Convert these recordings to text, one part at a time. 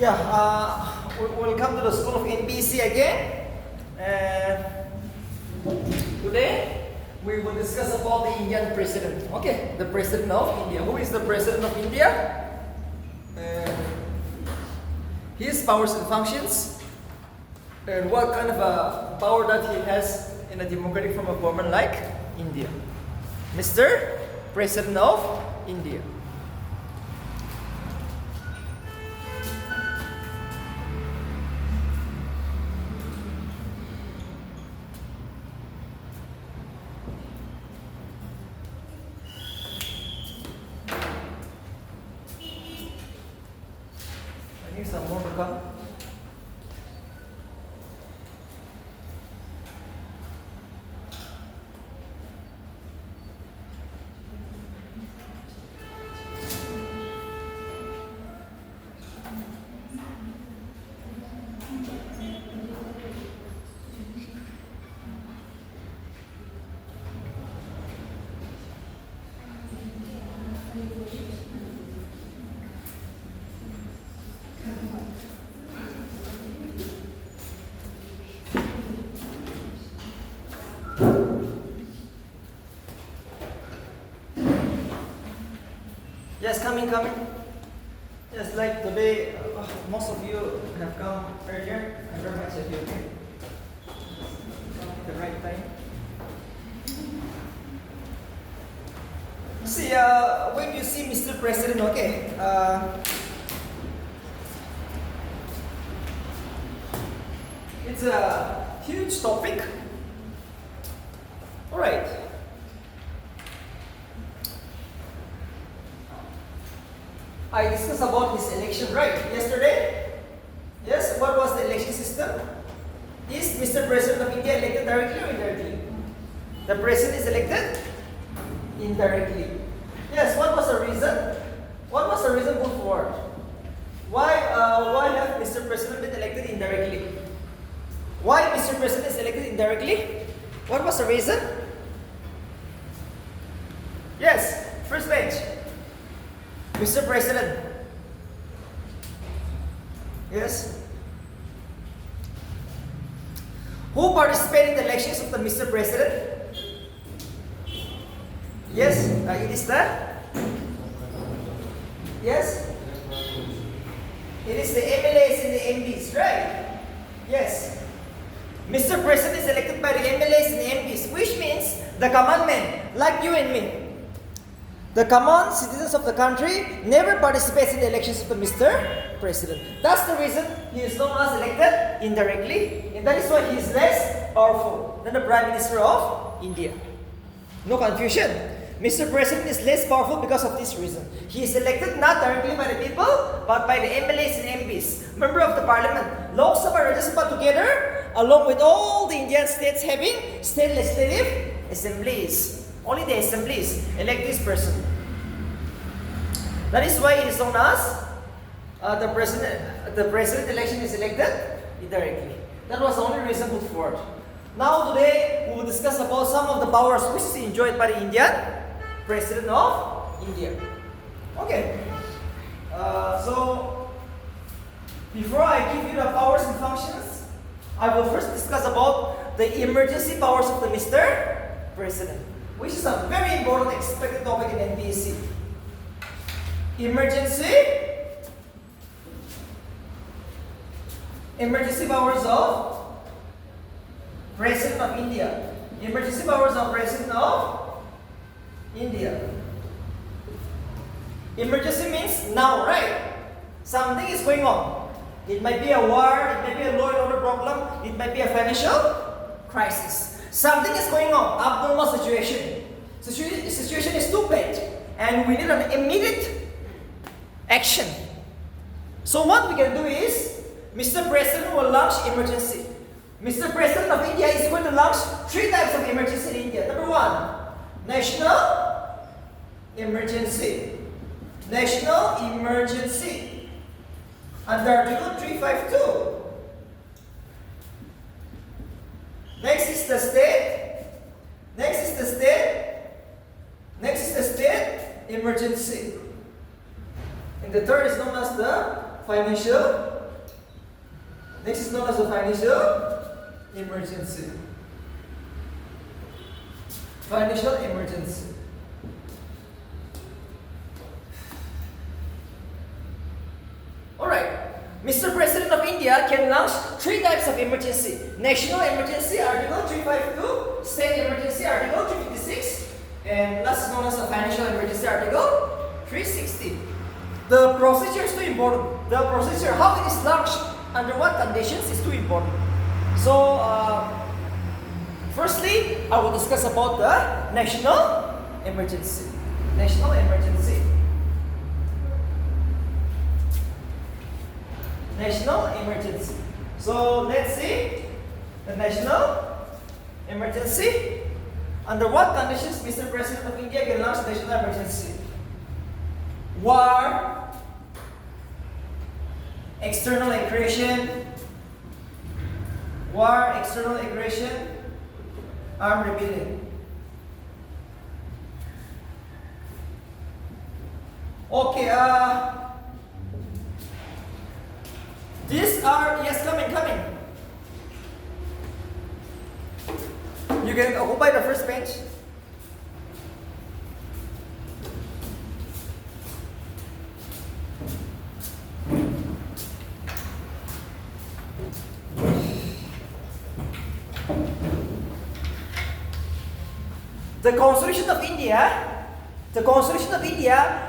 Yeah, welcome to the School of NBC again. Today we will discuss about the Indian president. Okay, the president of India. Who is the president of India? His powers and functions, and what kind of a power that he has in a democratic form of government like India. Mr. President of India. I need some more to come. Yes, coming. Yes, like today, most of you have come earlier. I'm very much happy. Okay, the right time. See, when you see Mr. President, okay, it's a huge topic. All right. I discussed about his election, right, yesterday? Yes, what was the election system? Is Mr. President of India elected directly or indirectly? The President is elected indirectly. Yes, what was the reason? What was the reason put forward? Why have Mr. President been elected indirectly? Why Mr. President is elected indirectly? What was the reason? Yes, first bench. Mr. President. Yes. Who participated in the elections of the Mr. President? Yes, it is the. Yes. It is the MLAs and the MPs, right? Yes. Mr. President is elected by the MLAs and the MPs, which means the common men, like you and me. The common citizens of the country never participates in the elections of the Mr. President. That's the reason he is known as elected indirectly, and that is why he is less powerful than the Prime Minister of India. No confusion. Mr. President is less powerful because of this reason. He is elected not directly by the people, but by the MLAs and MPs, member of the parliament, Lok Sabha, Rajya Sabha together, along with all the Indian states having state legislative assemblies. Only the assemblies elect this person. That is why it is known as the president. The president election is elected indirectly. That was the only reason put forward. Now today we will discuss about some of the powers which is enjoyed by the Indian president of India. Okay. So before I give you the powers and functions, I will first discuss about the emergency powers of the Mr. President, which is a very important expected topic in NBC. Emergency powers of President of India. Emergency powers of President of India. Emergency means now, right? Something is going on. It might be a war, it might be a law and order problem, it might be a financial crisis. Something is going on, abnormal situation. Situation is too bad, and we need an immediate action. So what we can do is, Mr. President will launch emergency. Mr. President of India is going to launch 3 types of emergency in India. Number 1, national emergency. National emergency under Article 352. Next is the state. Next is the state emergency. And the third is known as the financial Next is known as a financial emergency. Financial emergency. Alright. Mr. President of India can launch 3 types of emergency. National emergency, Article 352. State emergency, Article 356. And last is known as a financial emergency, Article 360. The procedure is too important. The procedure, how it is launched, under what conditions is too important. So, firstly, I will discuss about the national emergency. National emergency. National emergency. So, let's see the national emergency. Under what conditions Mr. President of India can launch national emergency? War, external aggression, armed rebellion. Okay, these are, yes, coming. You can occupy the first bench. The Constitution of India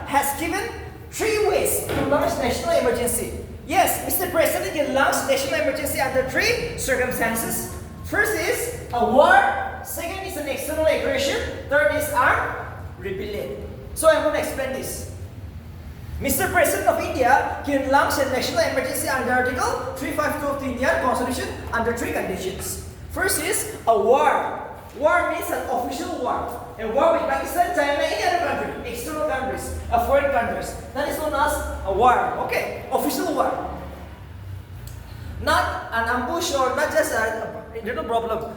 has given 3 ways to launch national emergency. Yes, Mr. President can launch national emergency under 3 circumstances. First is a war, second is an external aggression, third is armed rebellion. So I'm going to explain this. Mr. President of India can launch a national emergency under Article 352 of the Indian Constitution under 3 conditions. First is a war. War means an official war. A war with Pakistan, China, any other country, external countries, foreign countries. That is known as a war. Okay, official war. Not an ambush or not just a internal problem.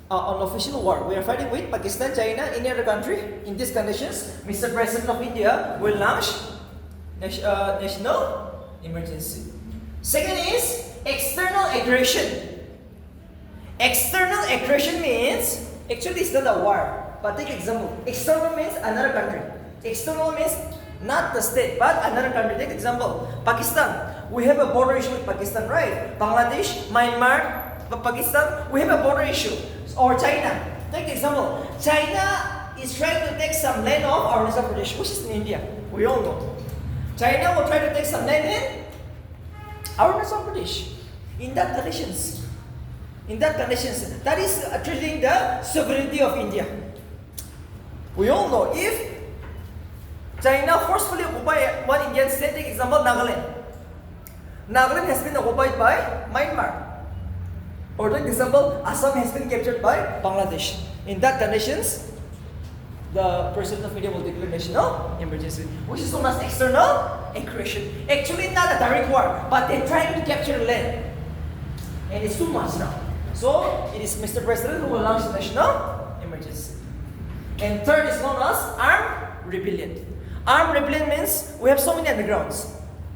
On official war, we are fighting with Pakistan, China, any other country. In these conditions, Mr. President of India will launch national emergency. Second is external aggression. External aggression means, actually it's not a war, but take example. External means another country. External means not the state, but another country. Take example, Pakistan. We have a border issue with Pakistan, right? Bangladesh, Myanmar, Pakistan, we have a border issue. Or China. Take example, China is trying to take some land of Arunachal Pradesh, which is in India. We all know. China will try to take some land in Arunachal Pradesh. In that conditions, that is threatening the sovereignty of India. We all know if China forcefully occupy one Indian state, take example Nagaland. Nagaland has been occupied by Myanmar. Or take example, Assam has been captured by Bangladesh. In that conditions, the President of India will declare national emergency, which is known as external aggression. Actually not a direct war, but they're trying to capture land. And it's too much now. So, it is Mr. President who will launch the national emergency. And third is known as armed rebellion. Armed rebellion means we have so many undergrounds.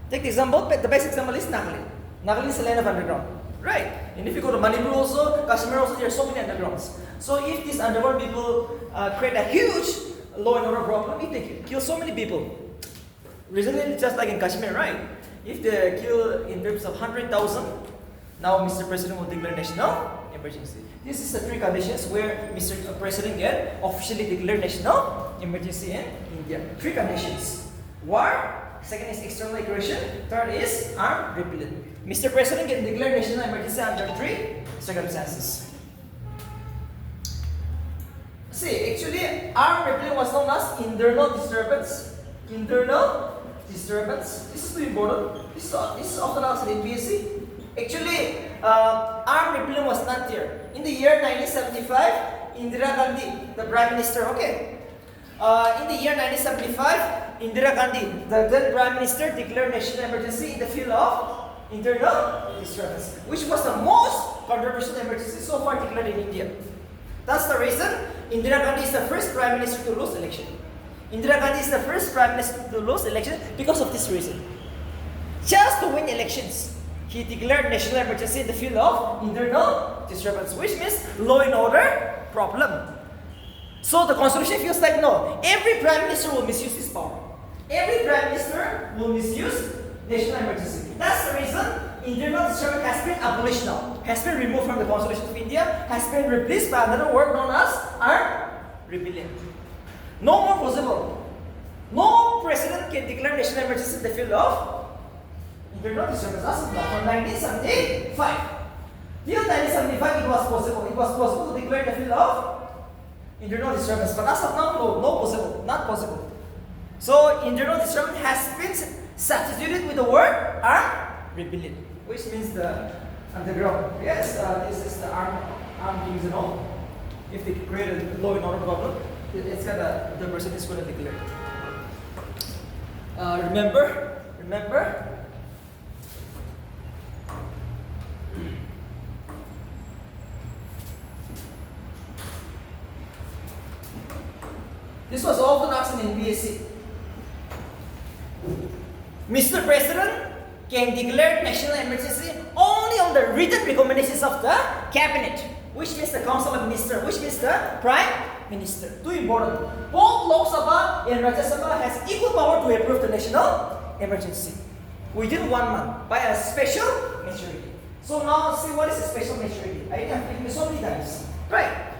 Take the example, the best example is Nagaland. Nagaland is a land of underground. Right? And if you go to Manipur also, Kashmir also, there are so many undergrounds. So if these underground people create a huge law and order problem, if they kill so many people, recently just like in Kashmir, right? If they kill in terms of 100,000, now Mr. President will declare national emergency. This is the 3 conditions where Mr. President can officially declare national emergency in India. 3 conditions. War, second is external aggression, third is armed rebellion. Mr. President can declare national emergency under 3 circumstances. See, actually, armed rebellion was known as internal disturbance. Internal disturbance. This is too important. This is often asked in PSC. Actually, armed rebellion was not there. In the year 1975, Indira Gandhi, the Prime Minister, okay. In the year 1975, Indira Gandhi, the then Prime Minister, declared national emergency in the field of internal disturbance, which was the most controversial emergency so far declared in India. That's the reason Indira Gandhi is the first Prime Minister to lose election. Indira Gandhi is the first Prime Minister to lose election because of this reason. Just to win elections. he declared national emergency in the field of internal disturbance, which means law and order problem. So the constitution feels like no, every prime minister will misuse his power. Every prime minister will misuse national emergency. That's the reason internal disturbance has been abolished now, has been removed from the constitution of India, has been replaced by another word known as armed rebellion. No more possible. No president can declare national emergency in the field of internal disturbance. That's from 1975. Till 1975 it was possible. It was possible to declare the field of internal disturbance. But as of now, no possible. Not possible. So internal disturbance has been substituted with the word armed rebellion, which means the underground. Yes, this is the armed things and all. If they create a law and order problem, it's gonna, the person is gonna declare. Remember. This was often asked in NBSC. Mr. President can declare national emergency only on the written recommendations of the cabinet, which means the council of ministers, which means the prime minister. Too important. Both Lok Sabha and Rajya Sabha has equal power to approve the national emergency within 1 month by a special majority. So now see what is a special majority. I have given you so many times. Right.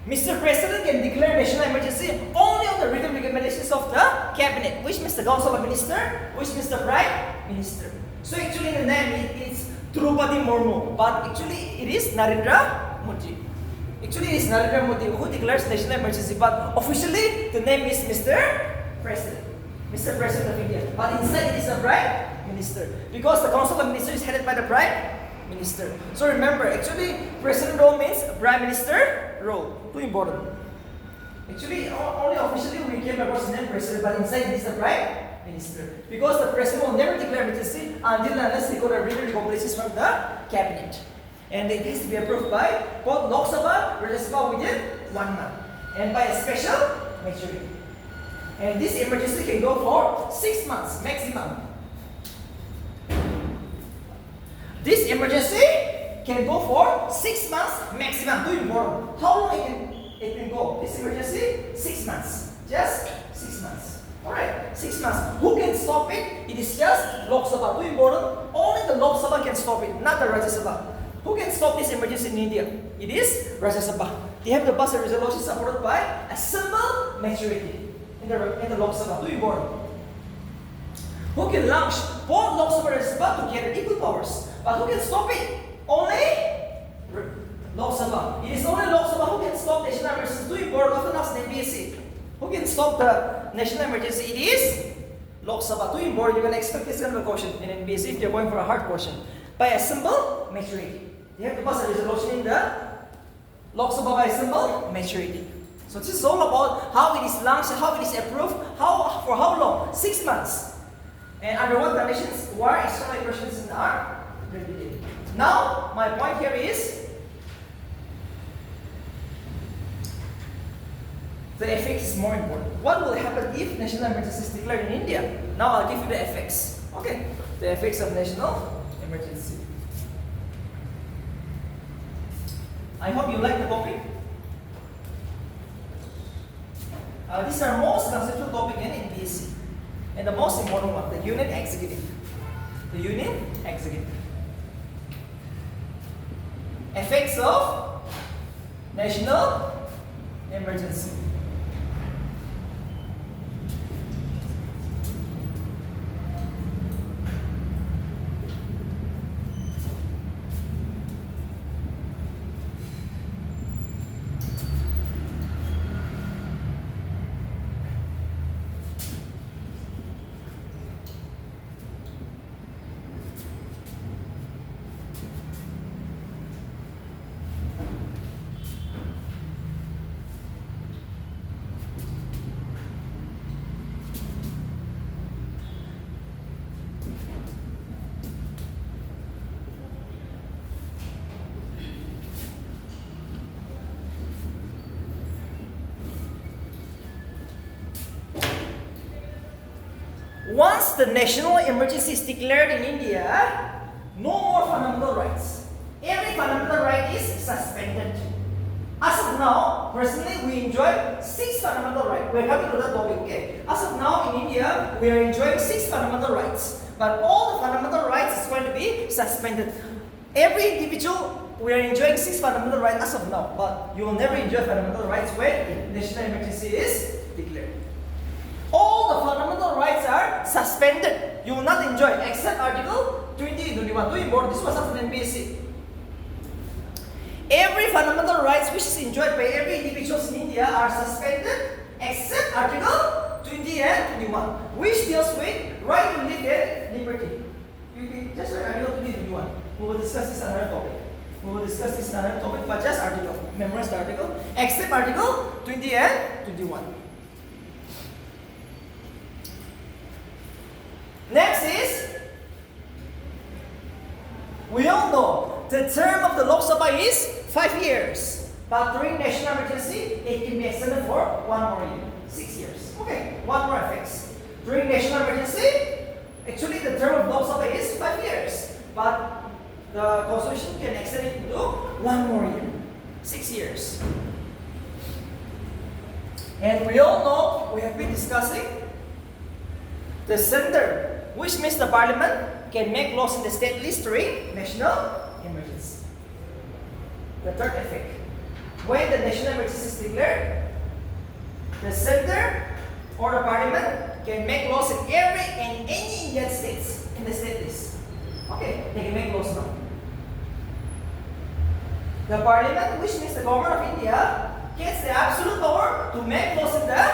Mr. President can declare national emergency only on the written recommendations of the cabinet, which means the council of ministers, which means the prime minister. So actually the name is Draupadi Murmu, but actually it is Narendra Modi. Actually it is Narendra Modi who declares national emergency, but officially the name is Mr. President. Mr. President of India. But inside it is the prime minister, because the council of ministers is headed by the prime minister. So remember, actually president role means prime minister role. Too important. Actually, only officially we came across the name president, but inside it is the prime minister. Because the president will never declare emergency until and unless they got a written recommendations from the cabinet. And it has to be approved by both Lok Sabha, Rajya Sabha within 1 month. And by a special majority. And this emergency can go for 6 months maximum. This emergency can go for 6 months maximum. Too important. How long it can go? This emergency, 6 months. Just 6 months. Alright, 6 months. Who can stop it? It is just Lok Sabha. Too important. Only the Lok Sabha can stop it, not the Rajya Sabha. Who can stop this emergency in India? It is Rajya Sabha. They have to pass a resolution supported by a simple majority in the Lok Sabha. Too important. Who can launch both Lok Sabha and Rajya Sabha together, equal powers? But who can stop it? Only Lok Sabha. It is only Lok Sabha who can stop national emergency. Too important. Often asked in NBSC. Who can stop the national emergency? It is Lok Sabha. Too important. You can expect this kind of a question in NBSC if you're going for a hard question. By a simple majority. You have to pass a resolution in the Lok Sabha by a simple majority. So this is all about how it is launched, how it is approved, for how long? 6 months. And under what conditions? War, external aggressions are regulated. Now, my point here is the effects is more important. What will happen if national emergency is declared in India? Now I'll give you the effects. Okay, the effects of national emergency. I hope you like the topic. These are most conceptual topic in NBSC. And the most important one, the unit executive. The unit executive. Effects of national emergency. Once the national emergency is declared in India, No more fundamental rights. Every fundamental right is suspended. As of now, personally, we enjoy 6 fundamental rights. We're coming to that topic, okay? As of now, in India, we are enjoying 6 fundamental rights. But all the fundamental rights is going to be suspended. Every individual, we are enjoying 6 fundamental rights as of now. But you will never enjoy fundamental rights when national emergency is declared. All the fundamental rights are suspended. You will not enjoy except Article 20 and 21. Too important. This was after NPSC. Every fundamental rights which is enjoyed by every individual in India are suspended except Article 20 and 21, which deals with right to live and liberty. You can just write Article 20 and 21. We will discuss this another topic. We will discuss this another topic, but just article. Memorize the article, except Article 20 and 21. Next is, we all know the term of the Lok Sabha is 5 years. But during national emergency, it can be extended for 1 more year. 6 years. Okay, 1 more effects. During national emergency, actually the term of Lok Sabha is 5 years. But the constitution can extend it to 1 more year. 6 years. And we all know, we have been discussing the center, which means the parliament can make laws in the state list during national emergency. The third effect, when the national emergency is declared, the center or the parliament can make laws in any Indian states in the state list. Okay, they can make laws now. The parliament, which means the government of India, gets the absolute power to make laws in the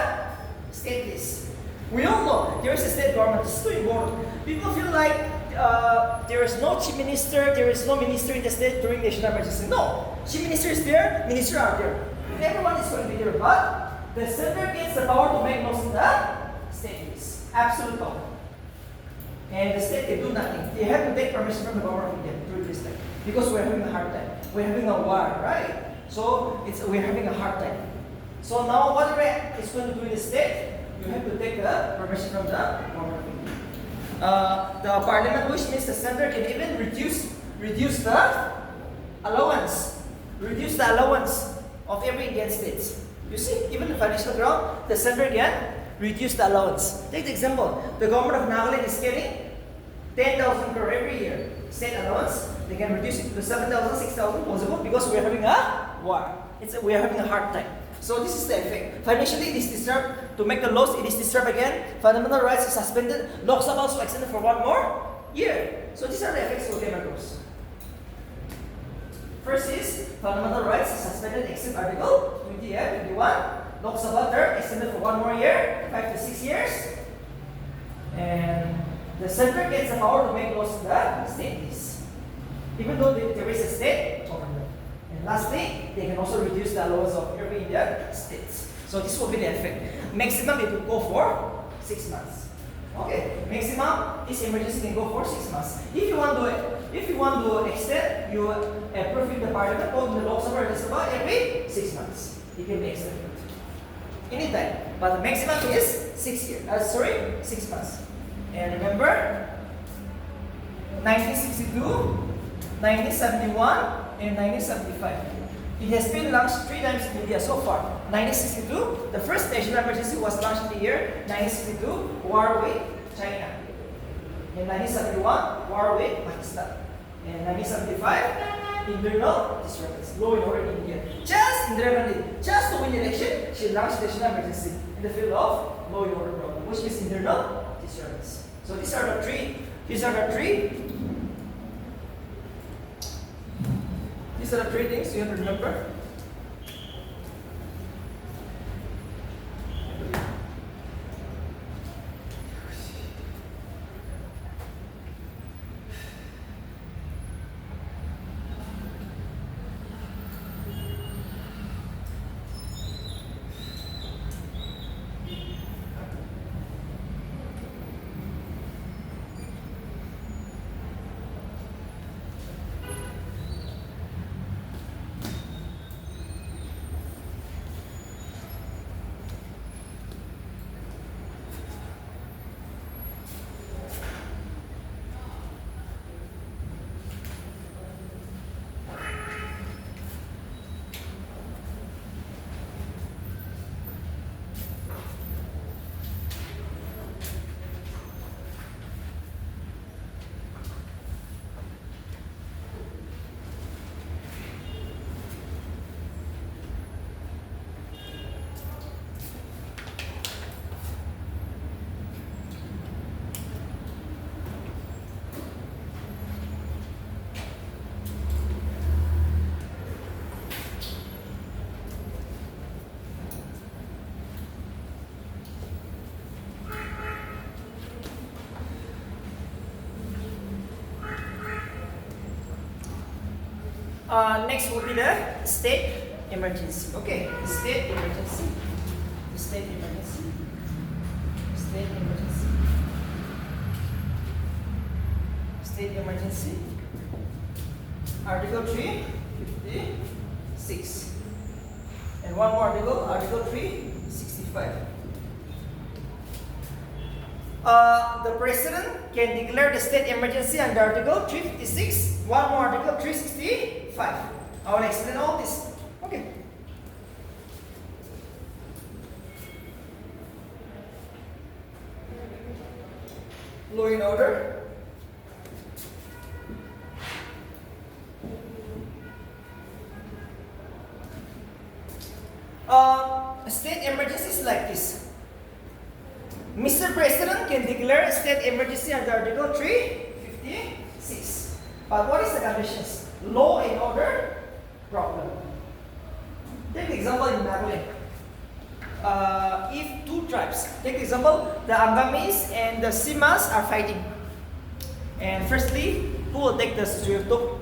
state list. We all know there is a state government. This is too important. People feel like there is no chief minister, there is no minister in the state during national emergency. No, chief minister is there, minister are there. Everyone is going to be there, but the center gets the power to make laws in the state list. Absolute power. And the state can do nothing. They have to take permission from the government of India during this time. Because we're having a hard time. We're having a war, right? So we're having a hard time. So now whatever is going to do in the state, you have to take the permission from the government of India. The parliament, which means the center, can even reduce the allowance. Reduce the allowance of every Indian state. You see, even the financial ground, the center can reduce the allowance. Take the example. The government of Nagaland is getting 10,000 crore every year. State allowance, they can reduce it to 7,000, 6,000 possible because we're having a war. We're having a hard time. So this is the effect. Financially, it is disturbed. To make the laws, it is disturbed again. Fundamental rights are suspended. Lok Sabha also extended for 1 more year. So these are the effects of Khmer Rouge. First is fundamental rights suspended except Article 20 and 21. Lok Sabha term extended for 1 more year, 5 to 6 years. And the center gets the power to make laws in the state list, even though there is a state government. And lastly, they can also reduce the allowance of every Indian state. So this will be the effect. Maximum it will go for 6 months. Okay, maximum this emergency can go for 6 months. If you want to extend, you approve in the parliament or in the Lok Sabha or Rajya Sabha every 6 months. It can be extended anytime. But the maximum is 6 months. And remember, 1962, 1971, and 1975. It has been launched 3 times in India so far. 1962, the first national emergency was launched in the year 1962, war with China. In 1971, war with Pakistan. In 1975, internal disturbance, law and order in India. Just Indira Gandhi, just to win the election, she launched national emergency in the field of law and order problem, which is internal disturbance. So these are the three things you have to remember. Next will be the state emergency. Okay, state emergency. State emergency. State emergency. State emergency. Article 356. And one more article, Article 365. The President can declare the state emergency under Article 356. One more Article 365. I will explain all this. Okay. Law and order. State emergency is like this. Mr. President can declare a state emergency under Article 356. But what is the conditions? Law and order problem. Take the example in Nagaland. If two tribes, take the example, the Angamis and the Simas are fighting. And firstly, who will take the situation, to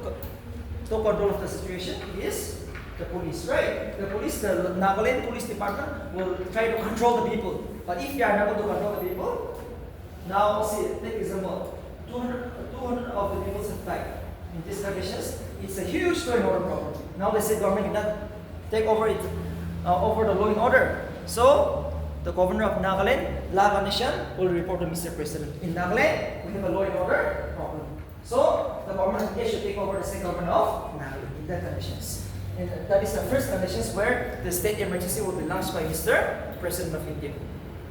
control of the situation is the police, right? The police, the Nagaland police department will try to control the people. But if they are not able to control the people, now see, take example, 200 of the people have died. In these conditions, it's a huge law and order problem. Now they say government cannot take over it, over the law and order. So the governor of Nagaland, Laganishan, will report to Mr. President. In Nagaland, we have a law and order problem. So the government of India should take over the state government of Nagaland in that conditions. And that is the first conditions where the state emergency will be launched by Mr. President of India.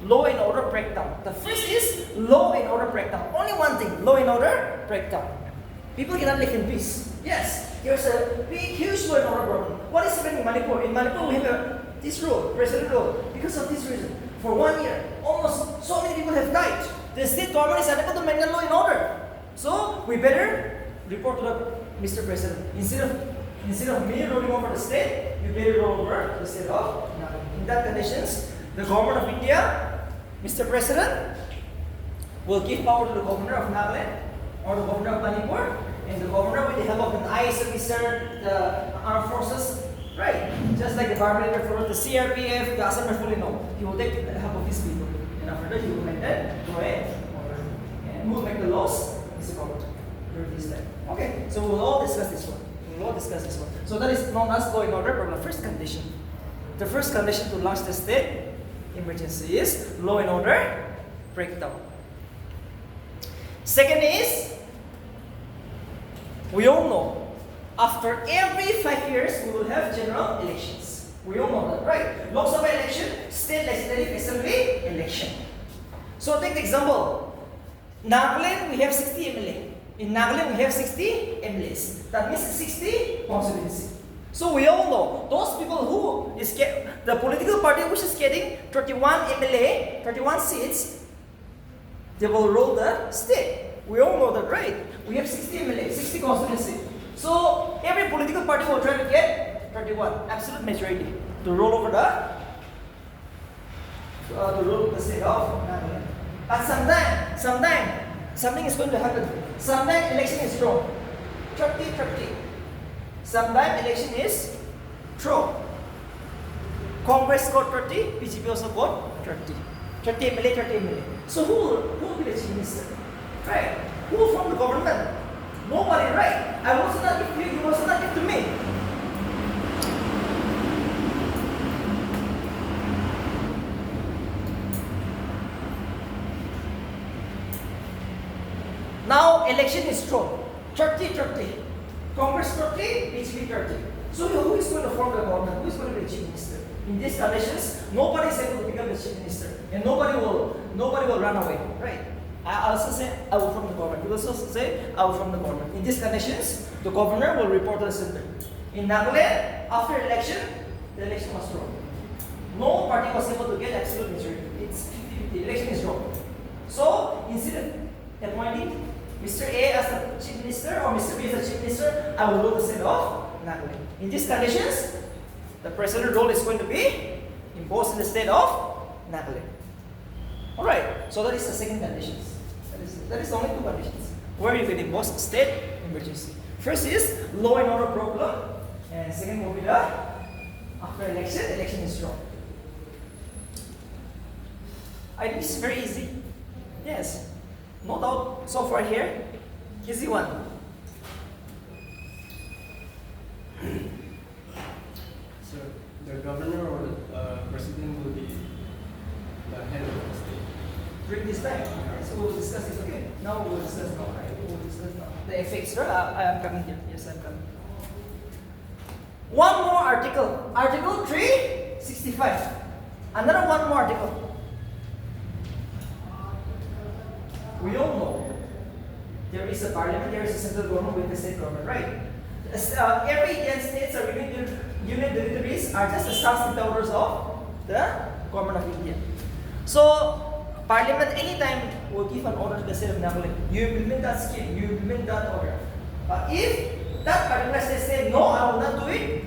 Law and order breakdown. The first is law and order breakdown. Only one thing, law and order breakdown. People cannot live in peace. Yes, there's a big, huge law and order problem. What is happening in Manipur? In Manipur, we have this rule, president rule. Because of this reason, for 1 year, almost so many people have died. The state government is unable to maintain law and order. So we better report to the Mr. President. Instead of me ruling over the state, you better rule over the state of Nagaland. In that conditions, the government of India, Mr. President, will give power to the governor of Nagaland or the governor of Manipur, and the governor with the help of an IS officer, the armed forces, right? Just like the Barbarian for the CRPF, the Assam Rifle, he will take the help of these people. And after that, he will make that go ahead and who will make the laws is the government during this time. Okay, so we'll all discuss this one. So that is known as law and order problem. First condition. The first condition to launch the state emergency is law and order breakdown. Second is, we all know, after every 5 years, we will have general elections. We all know that, right? Lok Sabha election, state legislative assembly election. So take the example. Nagaland, we have 60 MLA. In Nagaland, we have 60 MLAs. That means 60 constituency. So we all know those people who is the political party which is getting 31 MLA, 31 seats, they will rule the state. We all know that, right? We have 60 MLA, 60 constituency. So every political party will try to get 31, absolute majority, to rule over the state of Nagaland. But sometimes something is going to happen. Sometimes election is drawn. 30-30. Sometimes election is drawn. Congress got 30, BJP also got 30. 30 MLA, 30 MLA. So who will be the chief minister? Right? Who will form the government? Nobody, right? I was not give you, you was not give to me. Now election is drawn. 30-30. Congress 30, BJP 30. So who is going to form the government? Who is going to be the chief minister? In these conditions, nobody is able to become the chief minister, and nobody will run away, right? I also say I will form the government. You also say I will form the government. In these conditions, the governor will report to the center. In Nagaland, after election, the election was drawn. No party was able to get absolute majority. It's 50-50. The election is drawn. So instead of appointing Mr. A as the chief minister or Mr. B as the chief minister, I will rule the state of Nagaland. In these conditions, the president role is going to be imposed in the state of Nagaland. Alright, so that is the second condition. That is only two conditions where you can impose state emergency. First is law and order problem, and second will be the after election is wrong. I think this is very easy. Yes, no doubt so far here. Easy one. So the governor or the president will be the head of the state. During this time, so we'll discuss this. Okay, now we'll discuss now. Right? We'll discuss now. The effects. I am coming here. Yes, I'm coming. One more article. Article 365. Another one more article. We all know there is a parliament, there is a central government with the state government, right? Every Indian states or union territories are just the substitutes of the government of India. So, parliament anytime will give an order to the state of Nagaland. You implement that scheme, you implement that order. But if that particular state says, no, I will not do it,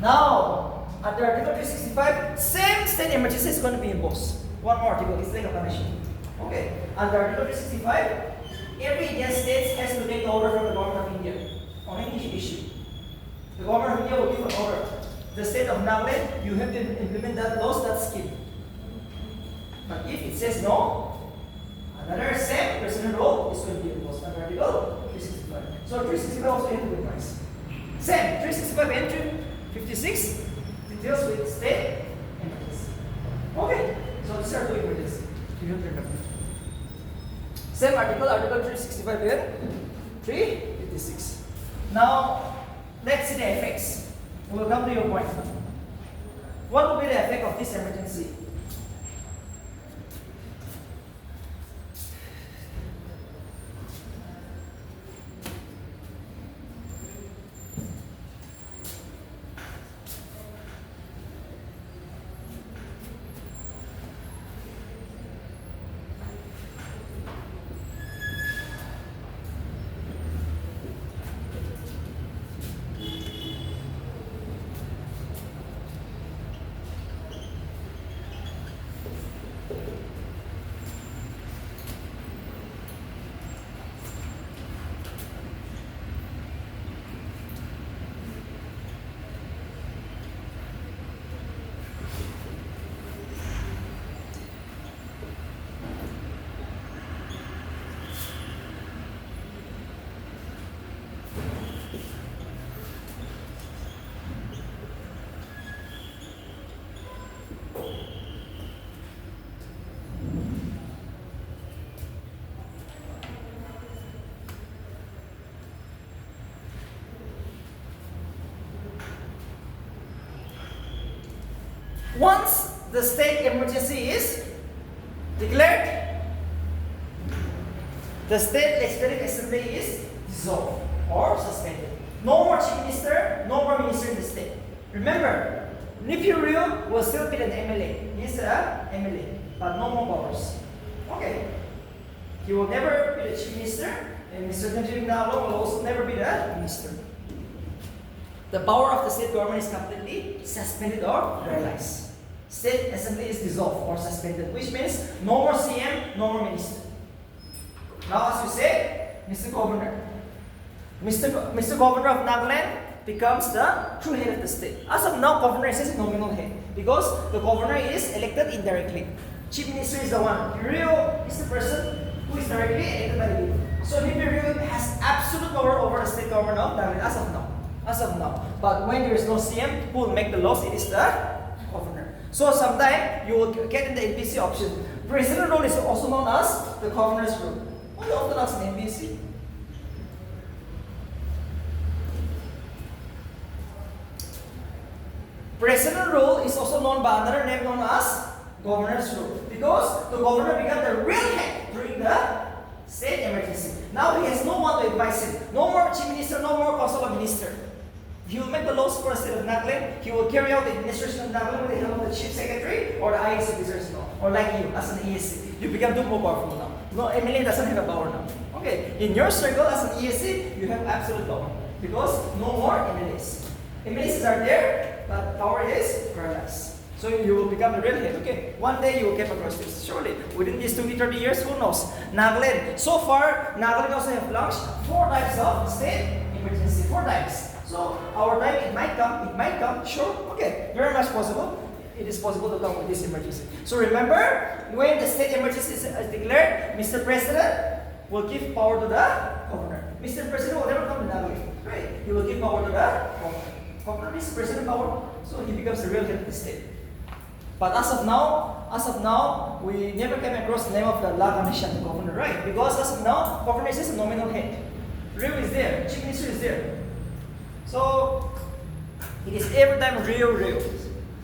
now, under Article 365, same state emergency is going to be imposed. One more article, it's like a punishment. Okay, under Article 365, every Indian state has to take the order from the government of India on any issue. The government of India will give an order. The state of Nagaland, you have to implement that laws, that scheme. But if it says no, another same president rule is going to be imposed under Article 365. So 365 also have to be nice. Same, 365 and 356 it deals with state emergency. Okay, so let's start doing with this. You have to remember. Same article, Article 365 and 356. Now, let's see the effects. We'll come to your point now. What will be the effect of this emergency? Once the state emergency is declared, the state legislative assembly is dissolved or suspended. No more chief minister, no more minister in the state. Remember, Nipi Rio will still be an MLA. He's an MLA, but no more powers. Okay. He will never be the chief minister, and Mr. Benjamin Nalo will also never be the minister. The power of the state government is completely suspended or paralyzed. State assembly is dissolved or suspended, which means no more CM, no more minister. Now, as you say, Mr. Governor. Mr. Governor of Nagaland becomes the true head of the state. As of now, governor is his nominal head because the governor is elected indirectly. Chief minister is the one. Rio is the person who is directly elected by the people. So Nipi Rio has absolute power over the state government of Nagaland as of now. As of now. But when there is no CM who will make the laws, it is the governor. So sometime you will get in the NPC option. President rule is also known as the governor's rule. What do you often ask in NPC? President rule is also known by another name known as governor's rule. Because the governor became the real head during the state emergency. Now he has no one to advise him. No more chief minister, no more council of minister. He will make the laws for the state of Nagaland. He will carry out the administration of Nagaland with the help of the chief secretary or the IAC officers now. Or like you, as an ESC. You become more powerful now. No, MLA doesn't have a power now. Okay, in your circle as an ESC, you have absolute power. Because no more MLAs. MLAs are there, but power is paralyzed. So you will become the real head, okay? One day you will come across this. Surely, within these 20, 30 years, who knows? Nagaland. So far, Nagaland also have launched 4 types of state emergency 4 times. So our time it might come, sure, okay, very much possible. It is possible to come with this emergency. So remember, when the state emergency is declared, Mr. President will give power to the governor. Mr. President will never come to Nagari, right? He will give power to the governor. Governor is president power, so he becomes the real head of the state. But as of now, we never came across the name of the La Ganesha, the governor, right? Because as of now, governor is just a nominal head. Real is there, chief minister is there. So it is every time real.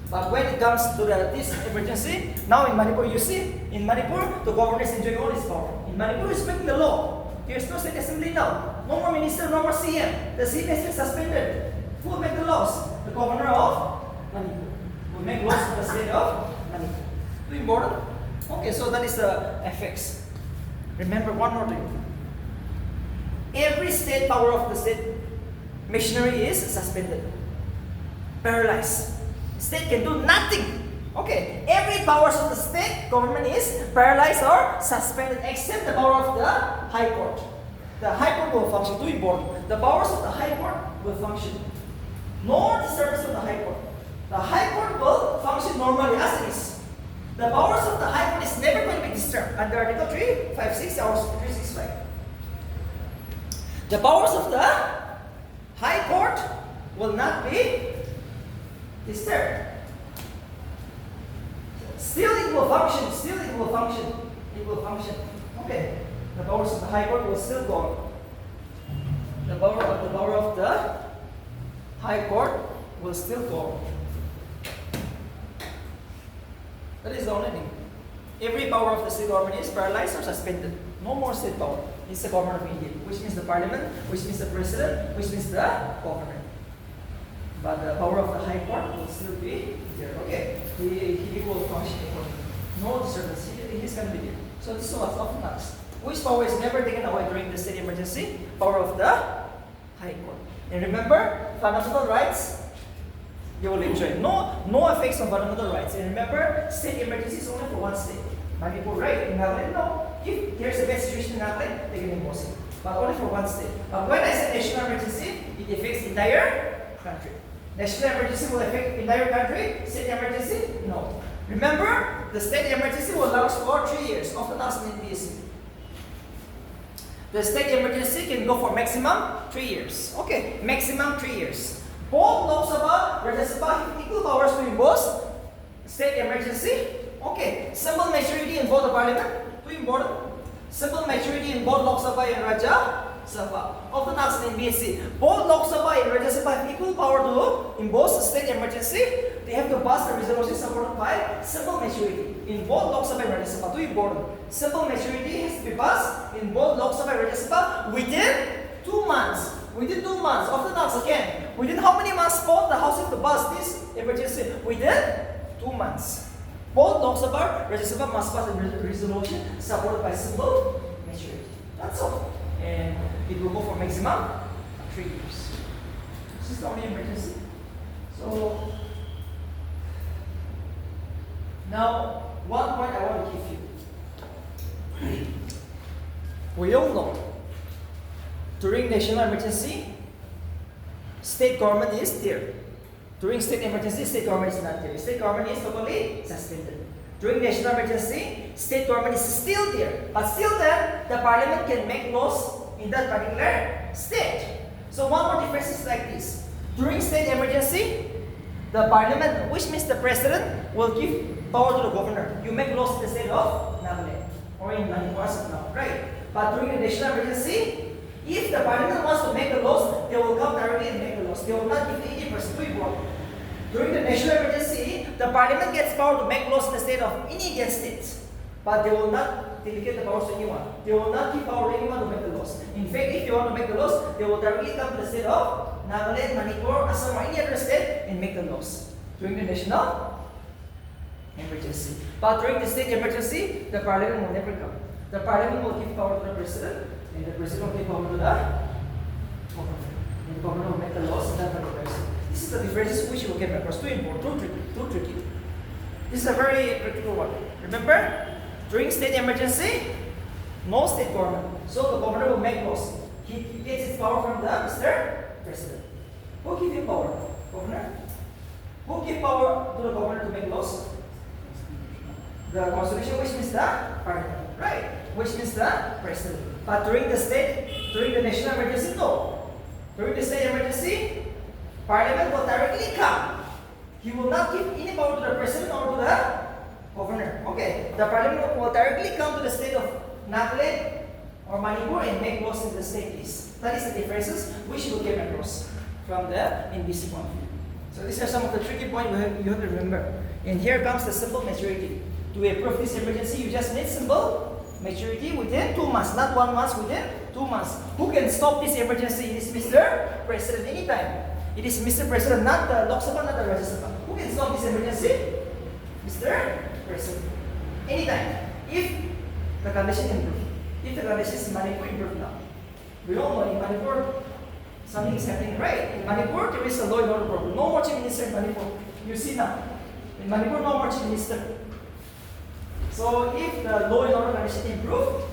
But when it comes to this emergency, now in Manipur, you see, in Manipur, the governor is enjoying all his power. In Manipur, he is making the law. There is no state assembly now. No more minister, no more CM. The CM has been suspended. Who will make the laws? The governor of Manipur will make laws for the state of Manipur. Too important? Okay, so that is the effects. Remember one more thing. Every state power of the state machinery is suspended, paralyzed. State can do nothing. Okay, every powers of the state government is paralyzed or suspended except the power of the High Court. The High Court will function. Too important. The powers of the High Court will function. No disturbance from the High Court. The High Court will function normally as it is. The powers of the High Court is never going to be disturbed under Article 356 or 365. The powers of the High Court will not be disturbed. Still it will function. It will function. Okay. The powers of the High Court will still go on. The power of the High Court will still go on. That is the only thing. Every power of the state government is paralyzed or suspended. No more state power. It's the government of India, which means the parliament, which means the president, which means the government. But the power of the High Court will still be there. Okay, he will function accordingly. No disturbance. He's going to be there. So this is what's often asked. Which power is never taken away during the state emergency? Power of the High Court. And remember, fundamental rights, you will enjoy. No effects on fundamental rights. And remember, state emergency is only for one state. Manipur, right? In Nagaland, no. If there's a bad situation in Nagaland, they can impose it. But only for one state. But when I say national emergency, it affects the entire country. National emergency will affect entire country. State emergency, no. Remember, the state emergency will last for 3 years, often asked in BSc. The state emergency can go for maximum 3 years. Okay, maximum 3 years. Both Lok Sabha, Rajya Sabha have equal powers to impose state emergency. Okay, simple majority in both the parliament. Too important. Simple majority in both Lok Sabha and Rajya Sabha. Often asked in BSc. Both Lok Sabha and Rajya Sabha have equal power to impose state emergency. They have to pass the resolution supported by simple majority in both Lok Sabha and Rajya Sabha. Too important. Simple majority has to be passed in both Lok Sabha and Rajya Sabha within 2 months. Within 2 months. Often asked again. Within how many months both the House have to pass this emergency? Within 2 months. Both Lok Sabha, Rajya Sabha must pass a resolution supported by simple majority. That's all. And it will go for maximum 3 years. This is the only emergency. So now, one point I want to give you. We all know during national emergency, state government is there. During state emergency, state government is not there. State government is totally suspended. During national emergency, state government is still there. But still then, the parliament can make laws in that particular state. So one more difference is like this. During state emergency, the parliament, which means the president, will give power to the governor. You make laws in the state of Nagaland or in Manipur as of now, right? But during the national emergency, if the parliament wants to make the laws, they will come directly and make the laws. They will not give the 80% to vote. During the national emergency, the parliament gets power to make laws in the state of any Indian states. But they will not delegate the powers to anyone. They will not give power to anyone to make the laws. In fact, if they want to make the laws, they will directly come to the state of Nagaland, Manipur, Assam, or any other state and make the laws. During the national emergency. But during the state emergency, the parliament will never come. The parliament will give power to the president, and the president will give power to the governor. And the governor will make the laws done by the president. This is the differences which you will get across. Too important, too tricky. This is a very critical one. Remember, during state emergency, no state government. So the governor will make laws. He gets his power from the Mr. President. Who give him power? Governor? Who give power to the governor to make laws? The Constitution, which means the Parliament, right? Which means the President. But during the national emergency, no. During the state emergency, Parliament will directly come. He will not give any power to the President or to the Governor. Okay, the Parliament will directly come to the state of Nagaland or Manipur and make laws in the state list. That is the differences which you came across from the NBC point of view. So these are some of the tricky points you have to remember. And here comes the simple maturity. To approve this emergency, you just need simple maturity within 2 months, not 1 month, within 2 months. Who can stop this emergency? It is Mr. President anytime. It is Mr. President, not the Lok Sabha, not the Rajya Sabha. Who can stop this emergency? Mr. President. Anytime. If the condition improves. If the conditions in Manipur improve now. We all know in Manipur, something is happening, right? In Manipur, there is a law and order problem. No more chief minister in Manipur. You see now. In Manipur, no more chief minister. So if the law and order condition improve,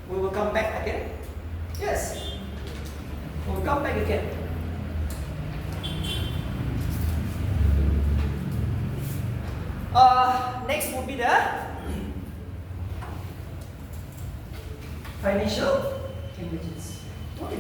we will come back again. Yes. We will come back again. Next would be the financial emergency. Okay.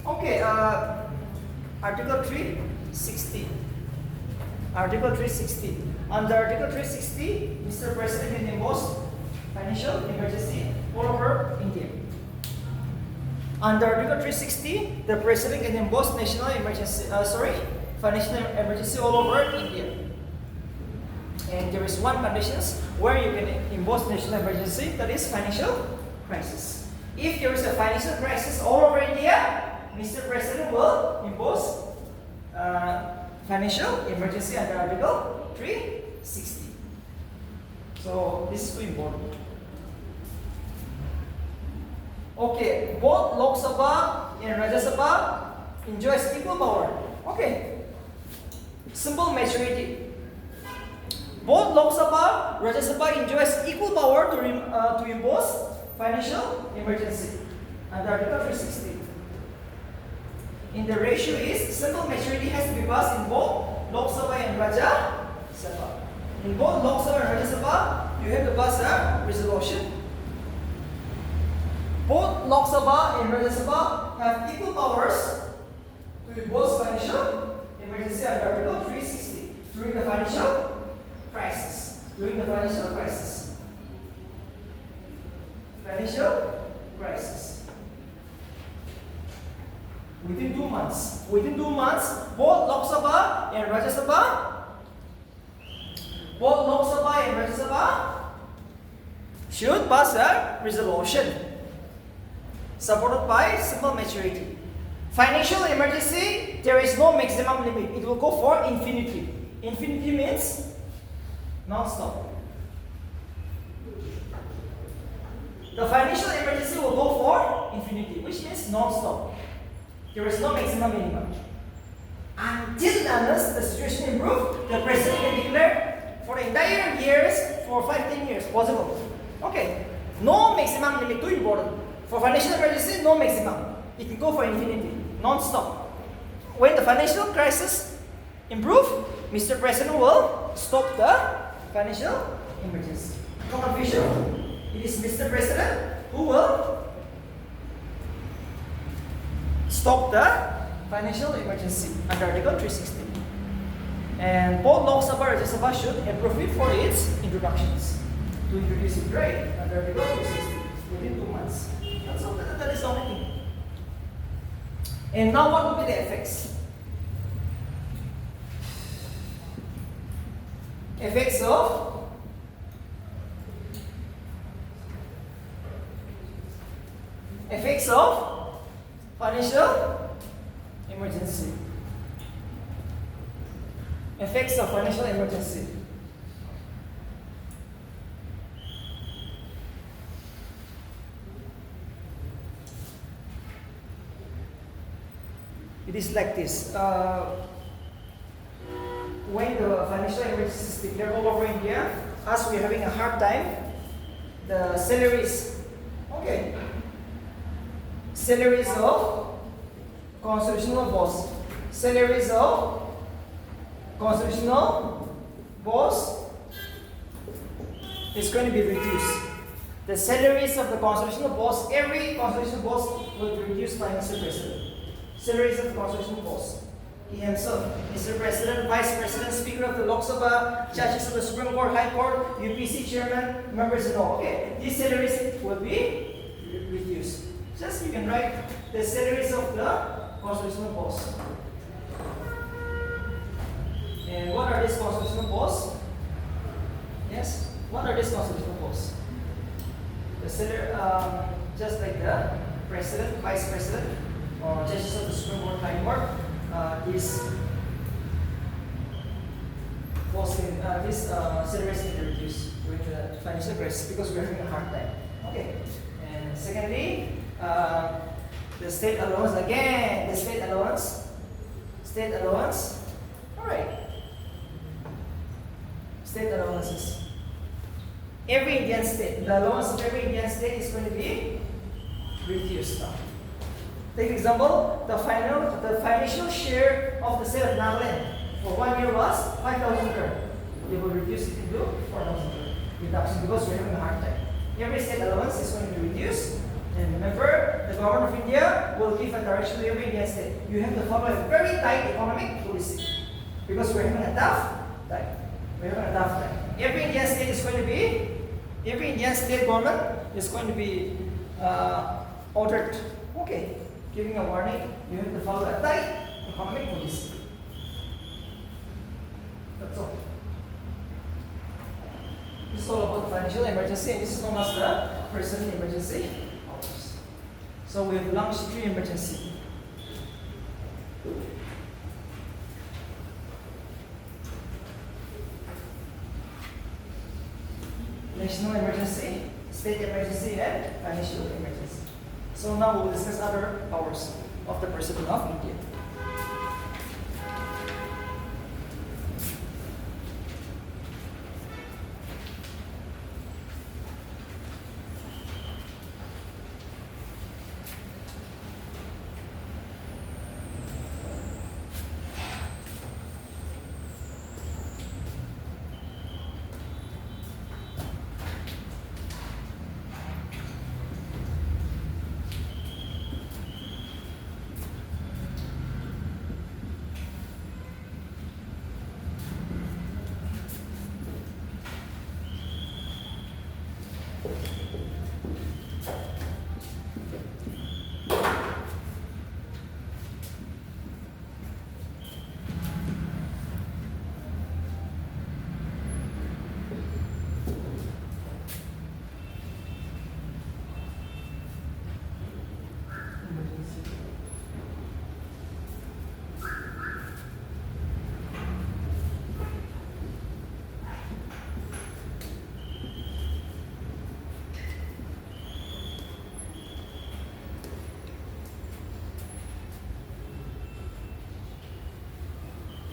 Okay, Article 360. Article 360. Under Article 360, Mr. President can impose financial emergency all over India. Under Article 360, the President can impose national emergency, financial emergency all over India. And there is one conditions where you can impose national emergency, that is financial crisis. If there is a financial crisis all over India, Mr. President will impose financial emergency under Article 360. So this is too important. Okay, both Lok Sabha and Rajya Sabha enjoys equal power. Okay, simple maturity. Both Lok Sabha, Rajya Sabha enjoys equal power to impose financial emergency under Article 360. And the ratio is simple maturity has to be passed in both Lok Sabha and Rajya Sabha. In both Lok Sabha and Rajya Sabha, you have to pass a resolution. Both Lok Sabha and Rajya Sabha have equal powers to impose financial emergency under Article 360 during the financial crisis. During the financial crisis. Financial crisis. Within 2 months. Within 2 months, both Lok Sabha and Rajya Sabha should pass a resolution supported by simple maturity. Financial emergency, there is no maximum limit. It will go for infinity. Infinity means non-stop. The financial emergency will go for infinity, which means non-stop. There is no maximum minimum. Until unless the situation improves, the president can declare for the entire years, for 5-10 years, possible. Okay. No maximum limit, too important. For financial emergency, no maximum. It can go for infinity, non-stop. When the financial crisis improve, Mr. President will stop the financial emergency. No confusion. It is Mr. President who will stop the financial emergency under Article 360. And both Lok Sabha and Rajya Sabha should approve it for its introductions. To introduce it right under Article 360 within 2 months. That's all. That is the only thing. And now what will be the effects? Effects of financial emergency. Effects of financial emergency. It is like this. When the financial emergency is declared all over India, as we are having a hard time, the salaries, salaries of constitutional boss, salaries of constitutional boss is going to be reduced. The salaries of the constitutional boss, every constitutional boss will be reduced by Mr. President. Salaries of the constitutional boss. He himself, Mr. President, Vice President, Speaker of the Lok Sabha, judges of the Supreme Court, High Court, UPC Chairman, members and all. These salaries will be reduced. Just you can write the salaries of the constitutional boss. And what are these constitutional boss? Yes, what are these constitutional boss? The salary, just like the President, Vice President, or judges of the Supreme Court, High Court. These salaries need to reduce with the financial crisis because we're having a hard time. And secondly, the state allowance again. The state allowance. All right. State allowances. Every Indian state, the allowance of every Indian state is going to be reduced now. Take example, the financial share of the state of Nagaland for 1 year was 5,000 crore. They will reduce it into 4,000 crore reduction because we're having a hard time. Every state allowance is going to be reduced. And remember, the government of India will give a direction to every Indian state. You have to follow a very tight economic policy because we're having a tough time. Every Indian state government is going to be ordered. Giving a warning, you have to follow a tight economic policy. That's all. This is all about the financial emergency, and this is known as the President Emergency Powers. So we have launched 3 emergency. National emergency, state emergency, and financial emergency. So now we will discuss other powers of the President of India.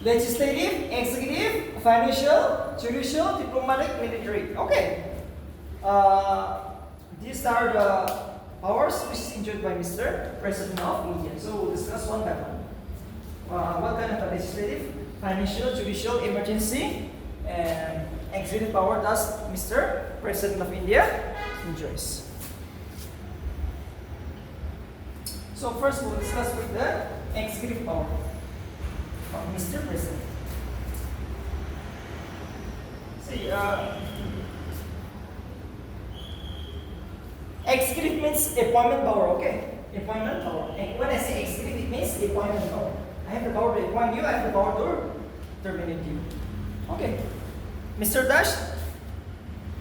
Legislative, executive, financial, judicial, diplomatic, military. These are the powers which is enjoyed by Mr. President of India. So we'll discuss one by one. What kind of legislative, financial, judicial, emergency, and executive power does Mr. President of India enjoys. So first we'll discuss with the executive power of Mr. President. See, executive means appointment power, okay? Appointment power. And when I say executive, it means appointment power. I have the power to appoint you, I have the power to terminate you. Okay. Mr. Dash,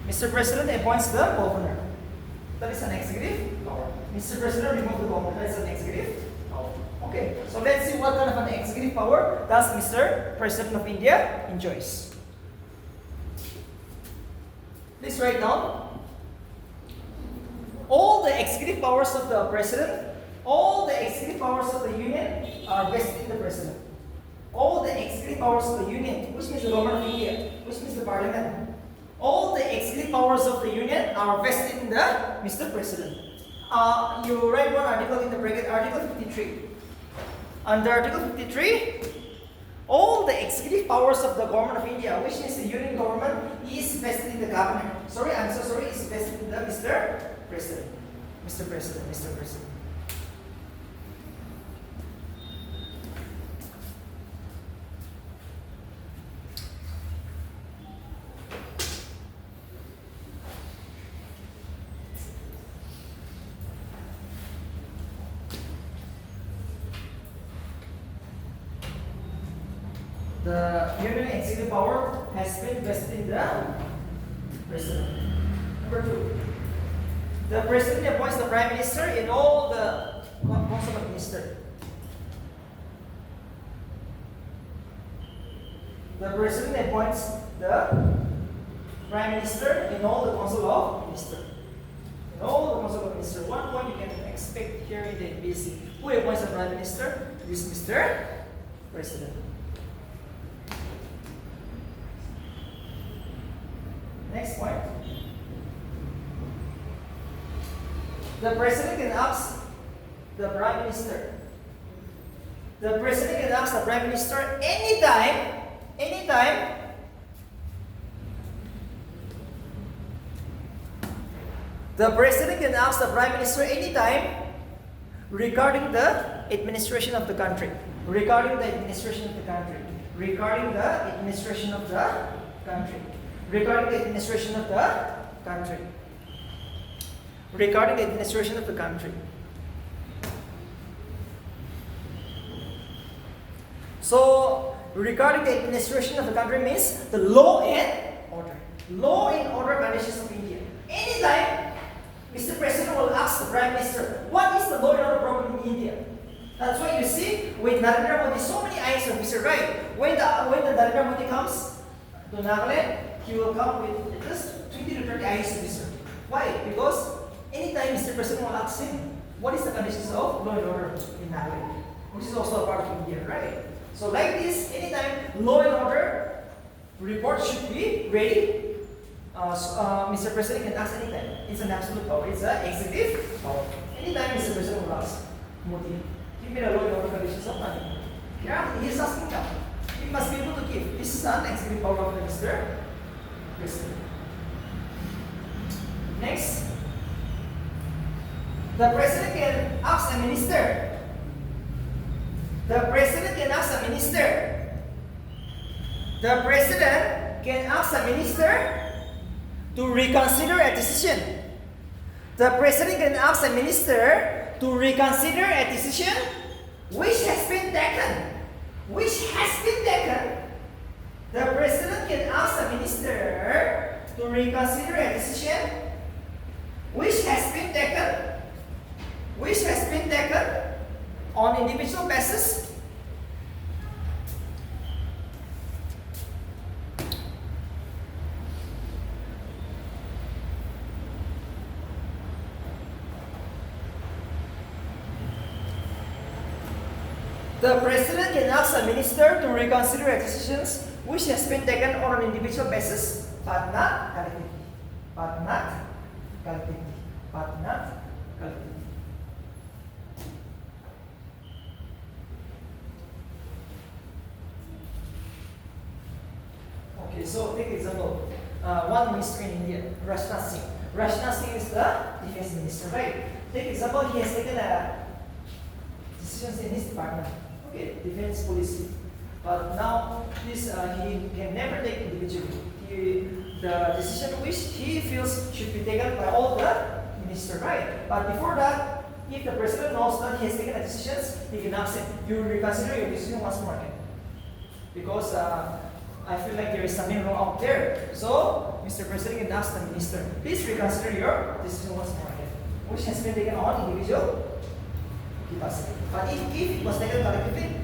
Mr. President appoints the governor. That is an executive power. Mr. President remove the governor. That is an executive power. Okay. So let's see what kind of an executive power does Mr. President of India enjoys. Please write down. All the executive powers of the president, all the executive powers of the union are vested in the president. All the executive powers of the union, which means the government of India, which means the parliament, all the executive powers of the union are vested in the Mr. President. You write one article in the bracket, Article 53. Under Article 53, all the executive powers of the government of India, which means the union government, is vested in the cabinet. Sorry, I'm so sorry, is vested in the Mr. President. Mr. President, Mr. President. The union executive power has been vested in the president. Number 2. The president appoints the prime minister and all the council of ministers. The president appoints the prime minister and all the council of ministers. And all the council of ministers. One point you can expect here in the NBC. Who appoints the prime minister? This is Mr. President. Next point. The president can ask the prime minister. The president can ask the prime minister anytime. The president can ask the prime minister anytime regarding the administration of the country. Regarding the administration of the country. Regarding the administration of the country. Regarding the administration of the country. Regarding the administration of the country. So, regarding the administration of the country means the law and order. Law and order conditions of India. Anytime, Mr. President will ask the Prime Minister, what is the law and order problem in India? That's why you see, with Narendra Modi, so many IAS officers, right? When the Narendra Modi comes to Nagaland, he will come with just 20 to 30 IAS officers. Why? Because anytime Mr. President will ask him, what is the conditions of law and order in Nagaland? Which is also a part of India, right? So like this, anytime law and order report should be ready, Mr. President can ask anytime. It's an absolute power. It's an executive power. Anytime Mr. President will ask Modi, give me the law and order conditions of Nagaland. Yeah, he is asking now. He must be able to give. This is an executive power of the Mr. President. Next, the president can ask a minister. The president can ask a minister. The president can ask a minister to reconsider a decision. The president can ask a minister to reconsider a decision which has been taken. Which has been taken. The president can ask a minister to reconsider a decision which has been taken. Which has been taken on individual basis. The president can ask a minister to reconsider a decisions which has been taken on an individual basis, but not collectively. But not collectively. But not collectively. this. So take example, one minister in India, Rajnath Singh. Rajnath Singh is the defense minister, right? Take example, he has taken decisions in his department. Okay, defense policy. But now this he can never take individually. The decision which he feels should be taken by all the minister, right? But before that, if the president knows that he has taken the decisions, he can ask him, you will reconsider your decision once more again. Because I feel like there is something wrong out there. So, Mr. President can ask the minister, please reconsider your decision once more again. Which has been taken on individual capacity. But if it was taken collectively,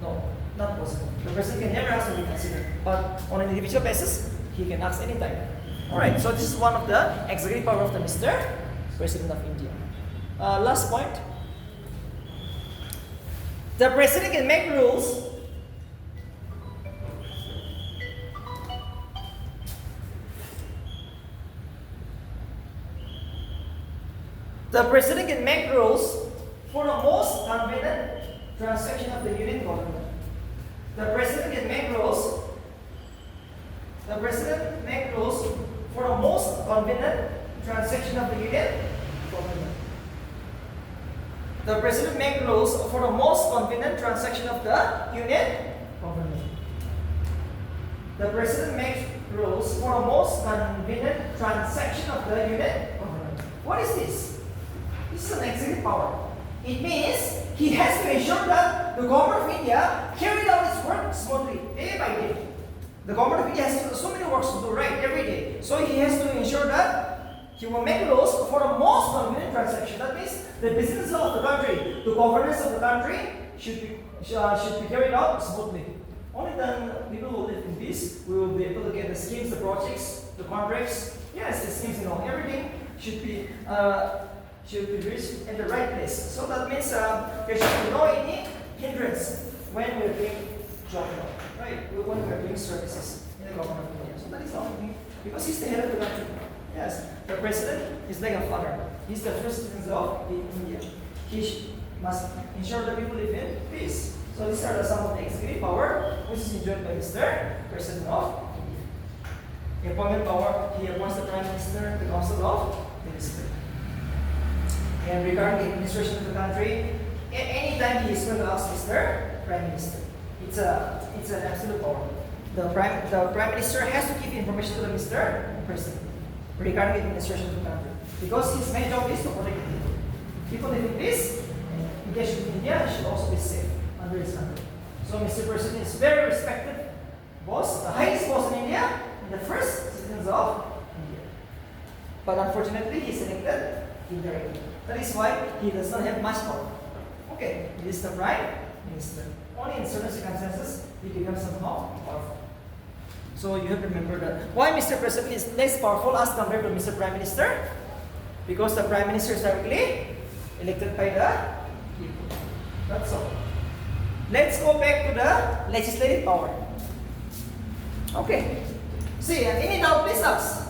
no, not possible. The president can never ask to reconsider. But on an individual basis, he can ask anytime. Alright, so this is one of the executive power of the Mr. President of India. Last point. The president can make rules The president can make rules for the most convenient transaction of the union government. The president can make rules. The president make rules for the most convenient transaction of the union government. The president make rules for the most convenient transaction of the union government. The president makes rules for the most convenient transaction of the union government. What is this? This is an executive power. It means he has to ensure that the government of India carried out its work smoothly, day by day. The government of India has so many works to do, right, every day. So he has to ensure that he will make rules for the most convenient transaction. That means the business of the country, the governance of the country should be carried out smoothly. Only then people will live in peace. We will be able to get the schemes, the projects, the contracts. Yes, the schemes, everything should be reached at the right place. So that means there should be no any hindrance when we're doing job, right? When we're doing services in the government of India. So that is the only thing. Because he's the head of the country. Yes, the president is like a father. He's the first citizen of India. He must ensure that people live in peace. So these are some of the executive power which is enjoyed by Mr. President of India. The appointment power, he appoints the Prime Minister, the Council of Ministers. And regarding the administration of the country, anytime he is going to ask Mr. Prime Minister, it's an absolute power. The Prime Minister has to give information to the Mr. President regarding the administration of the country. Because his main job is to protect people. People live in peace, and India should also be safe under his country. So Mr. President is very respected boss, the highest boss in India, and the first citizens of India. But unfortunately, he is elected indirectly. That is why he does not have much power. Okay, he is the Prime Minister. Only in certain circumstances he becomes somehow powerful. So you have to remember that. Why Mr. President is less powerful as compared to Mr. Prime Minister? Because the Prime Minister is directly elected by the people. That's all. Let's go back to the legislative power. Okay. See, any doubt, please ask.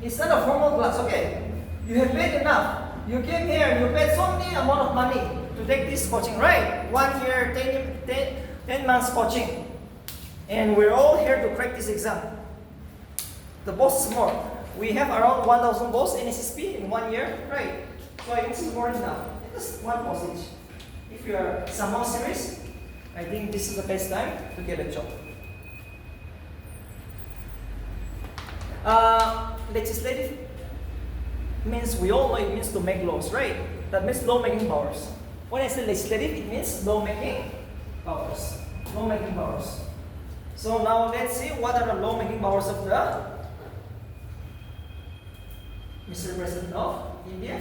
It's not a formal class, okay? You have paid enough. You came here and you paid so many amount of money to take this coaching, right? 1 year, 10 months coaching. And we're all here to crack this exam. The boss is more. We have around 1,000 boss in SSP in 1 year, right? So I think this is more than enough. Just one postage. If you are somehow serious, I think this is the best time to get a job. Legislative means we all know it means to make laws, right? That means law-making powers. When I say legislative, it means law-making powers. Law-making powers. So now let's see what are the law-making powers of the Mr. President of India.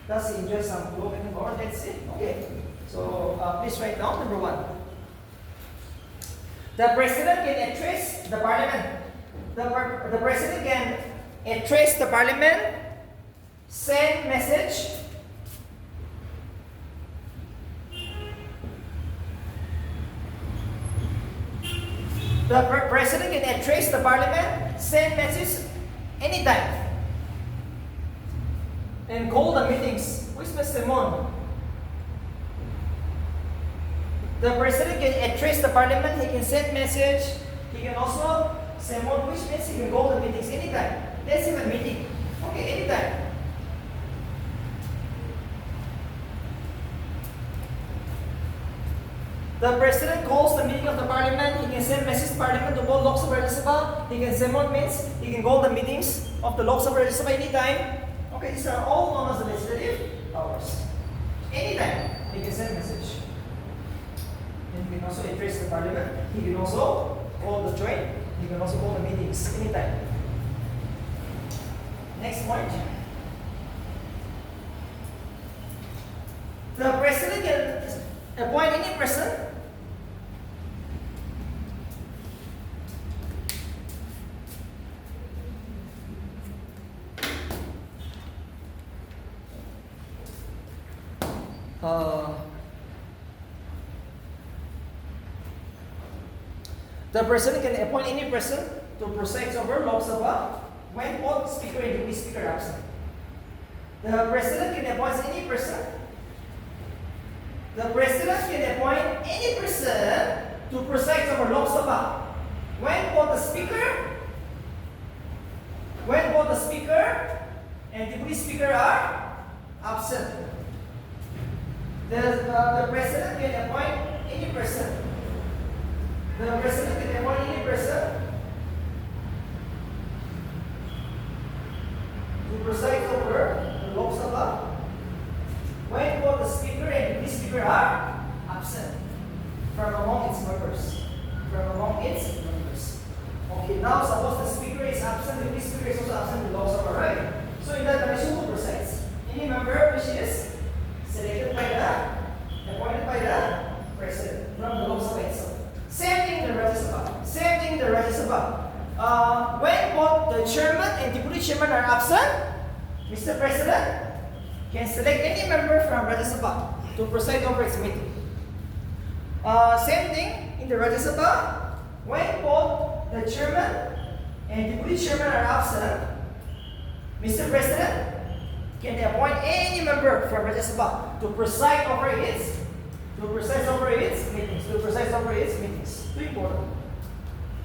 Does he enjoy some law-making power? Let's see. Okay. So please write down number 1. The President can address the Parliament. The President can address the Parliament, send message, the President can address the Parliament, send message anytime, and call the meetings. Who is Mr. Mon? The President can address the Parliament, he can send message, he can also Semon, which means he can go to meetings anytime. Let's have a meeting. Okay, anytime. The president calls the meeting of the parliament. He can send message to parliament to both Lok Sabha and Rajya Sabha. He can semon means he can call the meetings of the Lok Sabha and Rajya Sabha anytime. Okay, these are all known as the legislative powers. Anytime he can send message. And he can also address the parliament. He can also call the joint. He can also call the meetings anytime. Next point. The president can appoint any person the president can appoint any person to preside over Lok Sabha when both speaker and deputy speaker are absent. The president can appoint any person. The president can appoint any person to preside over Lok Sabha when both the speaker and deputy speaker are absent. The president can appoint any person. The president can appoint any person to preside over the Lok Sabha when both the speaker and deputy speaker are absent from among its members. Okay, now suppose the speaker is absent, the deputy speaker is also absent in the Lok Sabha, right? So in that condition, who presides? Any member which is appointed by the president from the Lok Sabha itself. Same thing in the Rajya Sabha. When both the chairman and deputy chairman are absent, Mr. President can select any member from Rajya Sabha to preside over its meeting. Same thing in the Rajya Sabha. When both the chairman and deputy chairman are absent, Mr. President can appoint any member from Rajya Sabha to preside over its meetings. Too important.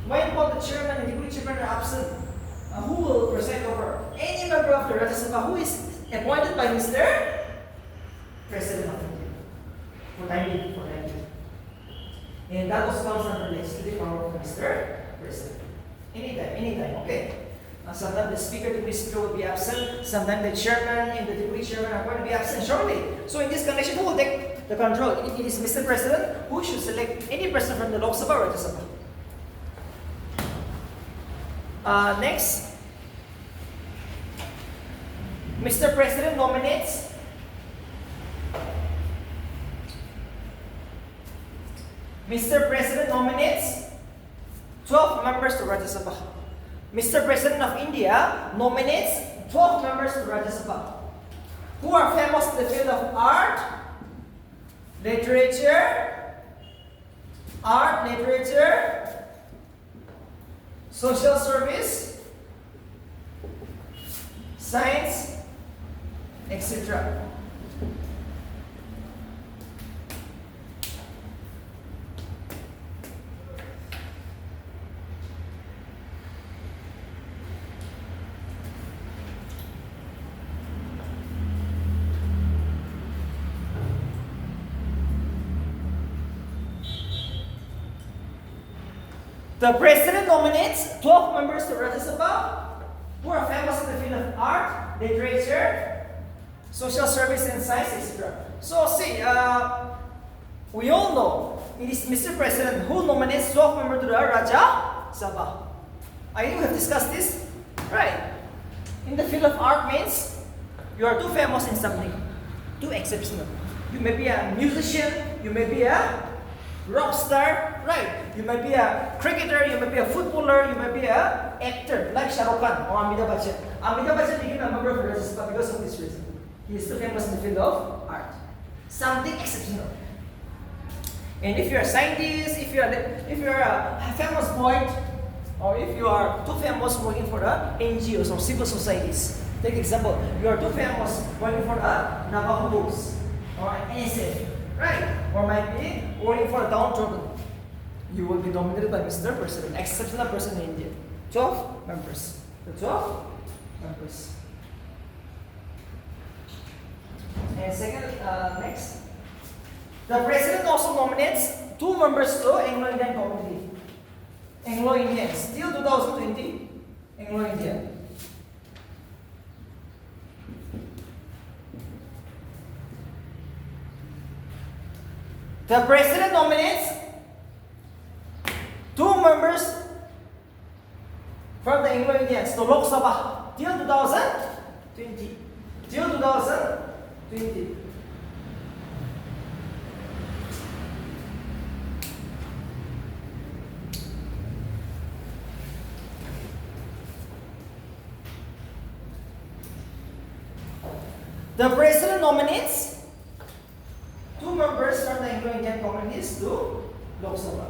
When both the chairman and deputy chairman are absent, who will preside over any member of the Rajya Sabha who is appointed by Mr. President of India for 90. And that was comes under legislative power of Mr. President. Anytime, okay? Sometimes the speaker, deputy speaker will be absent. Sometimes the chairman and the deputy chairman are going to be absent shortly. So in this condition, who will take the control? It is Mr. President who should select any person from the Lok Sabha or Rajya Sabha. Next, Mr. President nominates 12 members to Rajya Sabha. Mr. President of India nominates 12 members to Rajya Sabha who are famous in the field of art, literature, social service, science, etc. The president nominates 12 members to Rajya Sabha who are famous in the field of art, literature, social service, and science, etc. So see, we all know it is Mr. President who nominates 12 members to the Rajya Sabha. I think we have discussed this, right? In the field of art means you are too famous in something, too exceptional. You may be a musician, you may be a rock star, right? You may be a cricketer, you may be a footballer, you may be a actor like Shah Rukh Khan or Amitabh Bachchan. Amitabh Bachchan became a member of Rajya Sabha because of this reason. He is too famous in the field of art. Something exceptional. And if you're a scientist, if you're a famous poet, or if you are too famous working for the NGOs or civil societies. Take example, you are too famous working for the Navajos or NSF, right? Or might be working for a downtrodden. you will be nominated by Mr. President, exceptional person in India. 12 members. The 12 members. And second, next. The president also nominates 2 members to Anglo-Indian community. Anglo-Indian, still 2020, Anglo-Indian. The president nominates 2 members from the Anglo-Indians to Lok Sabha till 2020. Till 2020. The president nominates 2 members from the Anglo-Indian communities to Lok Sabha.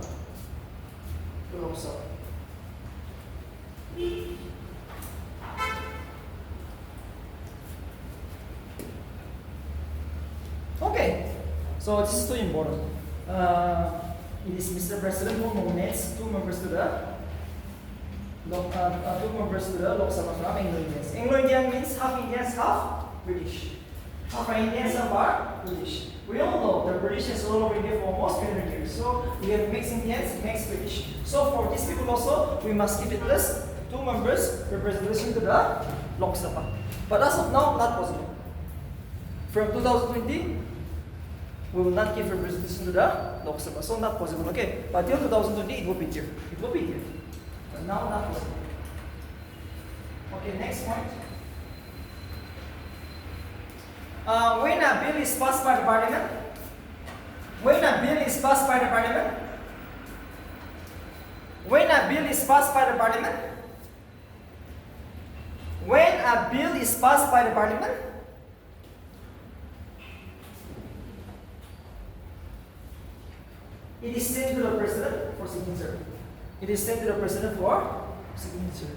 To Lok Sabha. Okay, so this is too important. It is Mr. President who nominates 2 members to the Lok Sabha from Anglo-Indians. Anglo-Indian means half Indians, half British. Half Indians, half are British. We all know the British has ruled over India for almost 300 years. So we have mixed Indians, mixed British. So for these people also, we must keep it as 2 members representation to the Lok Sabha. But as of now, not possible. From 2020, we will not give representation to the Lok Sabha. So not possible, okay? But till 2020, it will be here. It will be here. But now, not possible. Okay, next point. When a bill is passed by the parliament, when a bill is passed by the parliament, when a bill is passed by the parliament, when a bill is passed by the parliament, it is sent to the president for signature. It is sent to the president for signature.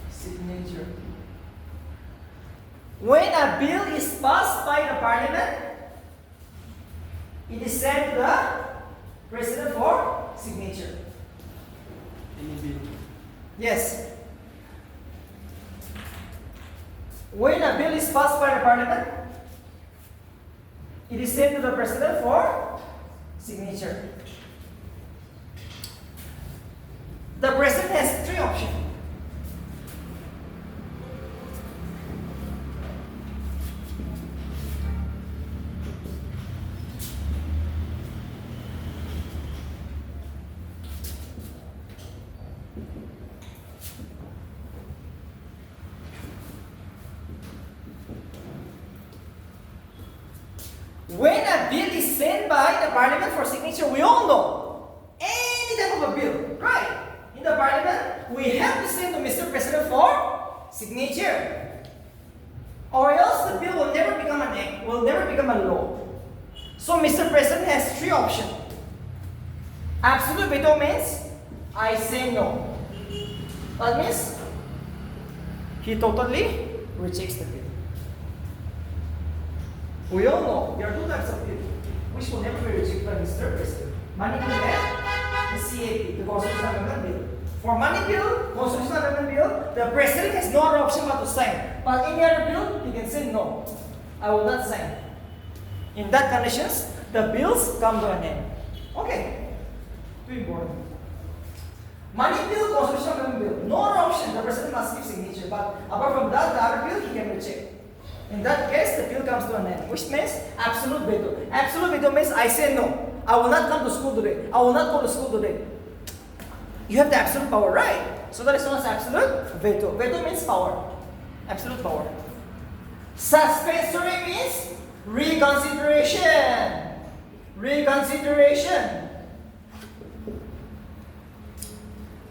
Signature. When a bill is passed by the parliament, it is sent to the president for signature. Any bill. Yes. When a bill is passed by the parliament, it is sent to the president for signature. The president has 3 options. When a bill is sent by the parliament for signature, we all know any type of a bill, right? In the parliament, we have to send to Mr. President for signature, or else the bill will never become an act, will never become a law. So Mr. President has 3 options. Absolute veto means I say no. That means he totally rejects the bill. We all know there are 2 types of bill which will never be rejected by Mr. President. Money bill and the CAP, the Constitutional Amendment Bill. For money bill, Constitutional Amendment Bill, the President has no other option but to sign. But any other bill, he can say no. I will not sign. In that conditions, the bills come to an end. Okay. Too important. Money bill, Constitutional Amendment Bill. No other option. The President must give signature. But apart from that, the other bill he can reject. In that case, the bill comes to an end, which means absolute veto. Absolute veto means I say no. I will not come to school today. I will not go to school today. You have the absolute power, right? So that is known as absolute veto. Veto means power. Absolute power. Suspensory means reconsideration. Reconsideration.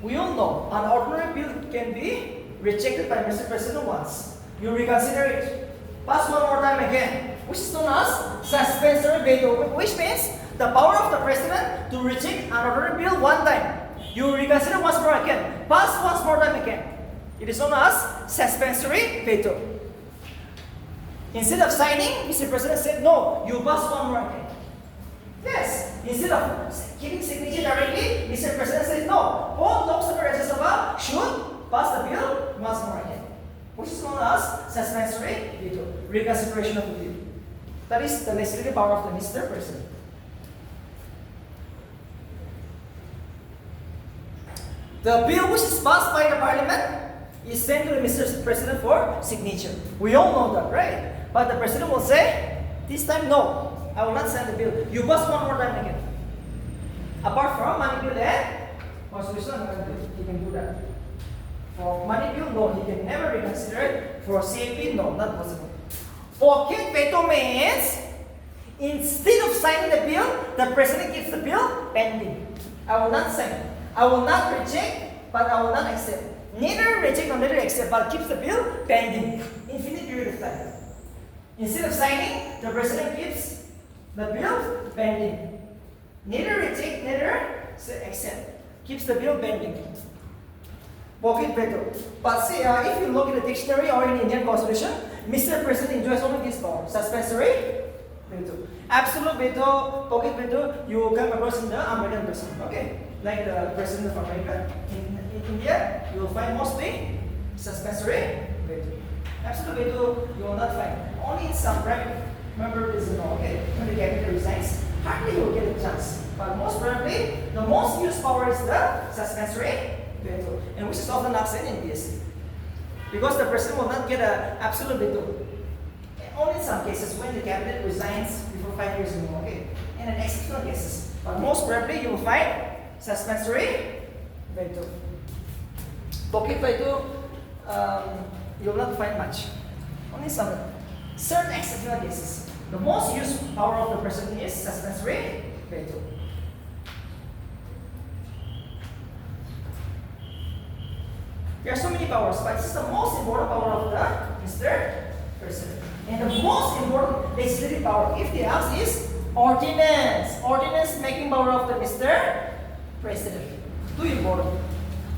We all know an ordinary bill can be rejected by Mr. President once. You reconsider it. Pass one more time again, which is known as suspensory veto, which means the power of the president to reject an ordinary bill one time. You reconsider once more again, pass once more time again. It is known as suspensory veto. Instead of signing, Mr. President said, no, you pass one more again. Yes, instead of giving signature directly, Mr. President says, no, all Lok Sabha Rajya Sabha should pass the bill once more again, which is known as suspensory veto, reconsideration of the bill. That is the legislative power of the Mr. President. The bill which is passed by the Parliament is sent to the Mr. President for signature. We all know that, right? But the President will say, this time no, I will not sign the bill. You pass one more time again. Apart from money bill and constitutional amendment bill, he can do that. For money bill, no, he can never reconsider it. For CAP, no, not possible. Pocket veto means instead of signing the bill, the President keeps the bill pending. I will not sign. I will not reject, but I will not accept. Neither reject nor neither accept, but keeps the bill pending. Infinite period of time. Instead of signing, the President keeps the bill pending. Neither reject, neither accept. Keeps the bill pending. Pocket veto. But see, if you look at the dictionary or in the Indian Constitution, Mr. President enjoys only this power. Suspensory veto. Absolute veto, pocket veto, you come across in the American President. Okay? Like the President of America. In India, you will find mostly suspensory veto. Absolute veto, you will not find. Only in some private member prison, okay? When the cabinet resigns, hardly you will get a chance. But most probably, the most used power is the suspensory veto, and which is often absent in BSc. Because the President will not get an absolute veto. Only in some cases when the cabinet resigns before 5 years ago, okay? And in exceptional cases. But most probably you will find suspensory veto. Pocket veto, you will not find much. Only some certain exceptional cases. The most used power of the President is suspensory veto. There are so many powers, but this is the most important power of the Mr. President. And the most important legislative power, if they ask, is ordinance. Ordinance making power of the Mr. President. Too important.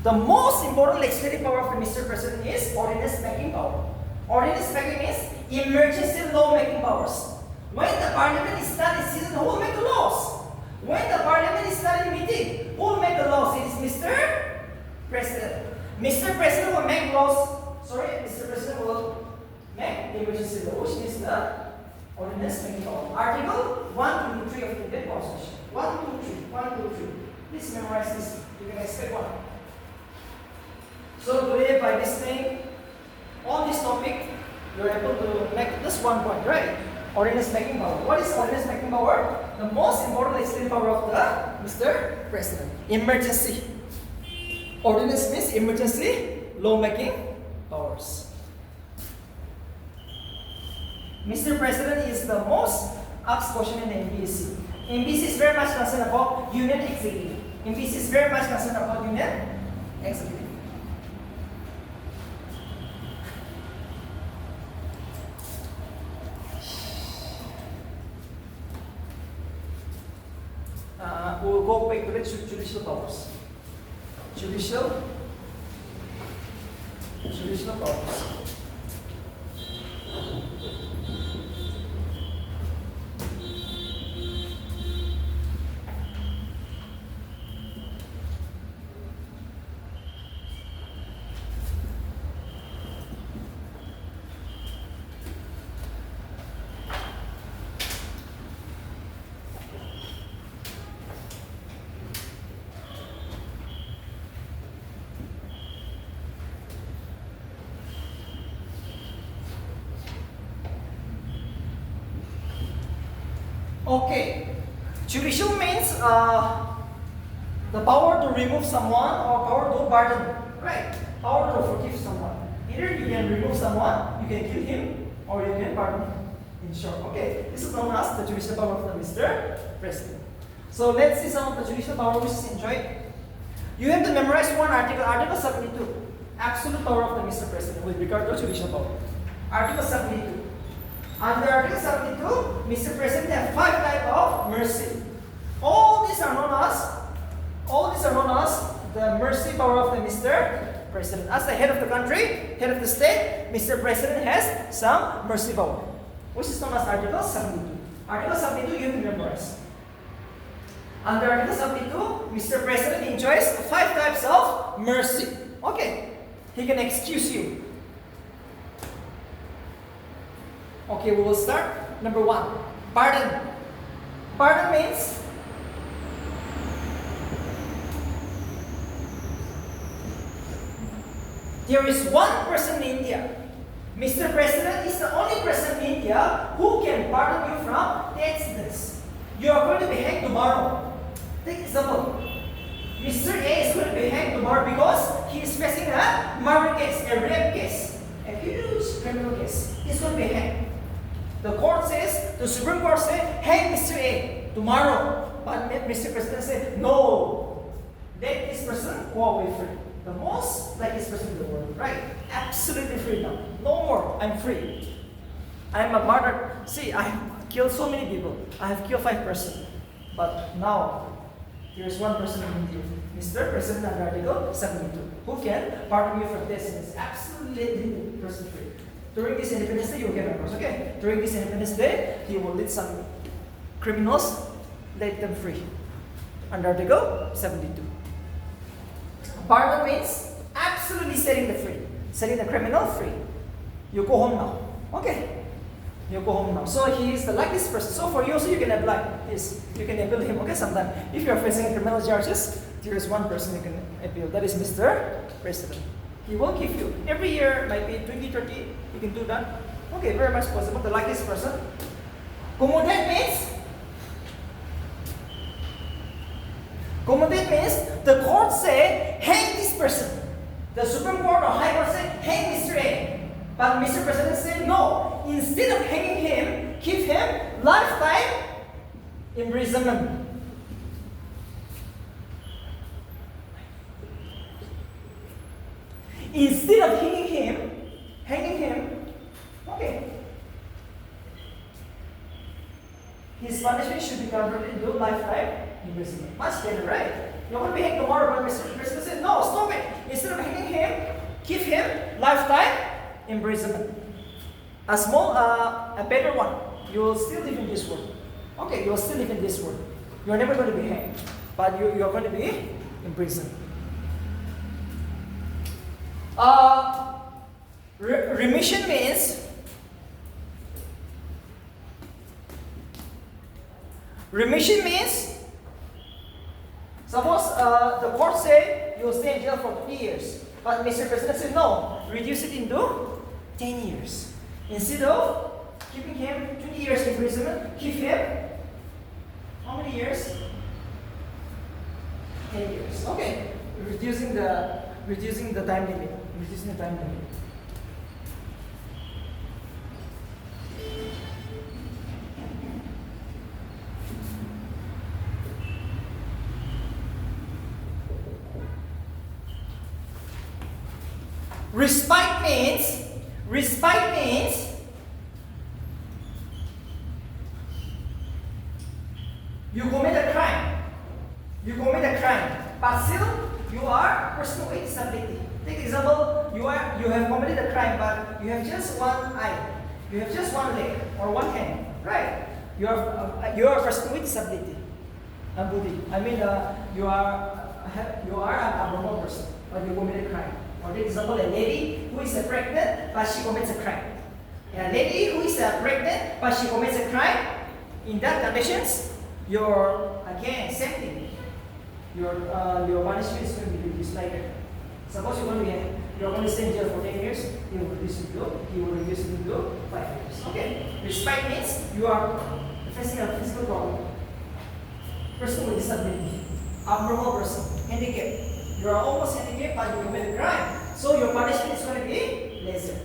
The most important legislative power of the Mr. President is ordinance making power. Ordinance making means emergency law making powers. When the Parliament is not in session, who will make the laws? When the Parliament is not in meeting, who will make the laws? It is Mr. President. Mr. President will make laws. Sorry, Mr. President will make emergency law, which is the ordinance making power. Article 123 of the Indian Constitution. 123. 123. Please memorize this. You can expect one. So today, by listening on this topic, you are able to make just one point, right? Ordinance making power. What is ordinance making power? The most important legislative power of the Mr. President. Emergency. Ordinance means emergency law-making powers. Mr. President is the most asked question in the MPSC. MPSC is very much concerned about union executive. MPSC is very much concerned about union executive. We'll go back to the judicial powers. Judicial powers. Okay, judicial means the power to remove someone or power to pardon, right? Power to forgive someone. Either you can remove someone, you can kill him, or you can pardon him. In short, okay, this is known as the judicial power of the Mr. President. So let's see some of the judicial power which is enjoyed. You have to memorize one article, Article 72, absolute power of the Mr. President with regard to judicial power. Article 72. Under Article 72, Mr. President has 5 types of mercy. All these are known as the mercy power of the Mr. President. As the head of the country, head of the state, Mr. President has some mercy power. which is known as Article 72. Article 72 you can memorize. Under Article 72, Mr. President enjoys 5 types of mercy. Okay, he can excuse you. Okay, we will start. Number 1, pardon. Pardon means there is one person in India. Mr. President is the only person in India who can pardon you from death sentence. You are going to be hanged tomorrow. Take example. Mr. A is going to be hanged tomorrow because he is facing a murder case, a rape case, a huge criminal case. He's going to be hanged. The court says, the Supreme Court says, hang Mr. A tomorrow. But Mr. President said, no. Let this person go away free. The most luckiest person in the world, right? Absolutely free now. No more. I'm free. I'm a martyr. See, I have killed so many people. I have killed 5 persons. But now, there is one person in India, Mr. President under Article 72, who can pardon you from death sentence. Absolutely person free. During this Independence Day, you will get numbers, okay? During this Independence Day, he will let some criminals, let them free. Under Article 72. Pardon means absolutely setting the criminal free. You go home now. Okay. You go home now. So he is the luckiest person. So for you also you can apply this. You can appeal him, okay, sometime. If you are facing criminal charges, there is one person you can appeal. That is Mr. President. He will give you. Every year, might be 20, 30, you can do that. Okay, very much possible. The luckiest person. Commodate means the court say, hang this person. The Supreme Court or High Court say, hang Mr. A. But Mr. President said, no. Instead of hanging him, give him lifetime imprisonment. Instead of hanging him, okay. His punishment should be converted into lifetime imprisonment. Much better, right? You're going to be hanged tomorrow, but Mr. President said, no, stop it. Instead of hanging him, give him lifetime imprisonment. A better one. You will still live in this world. Okay, you will still live in this world. You are never going to be hanged, but you are going to be imprisoned. Remission means suppose the court say you will stay in jail for 3 years, but Mr. President said no, reduce it into 10 years. Instead of keeping him 20 years imprisonment, keep him how many years? 10 years. Okay, reducing the time limit. Respite means you commit a crime, but still you are a person with disability. Take example, you have committed a crime, but you have just one eye, you have just one leg or one hand, right? You are a person with disability. You are an abnormal person, but you committed a crime. For example, a lady who is pregnant, but she commits a crime. A lady who is pregnant, but she commits a crime. In that conditions, same thing. Your punishment is going to be reduced like that. Suppose you're going to stay in jail for 10 years, he will reduce it to 5 years. Okay? Respite means you are facing a physical problem. Person with disability, abnormal person, handicapped. You are almost handicapped, but you commit a crime. So your punishment is going to be lesser.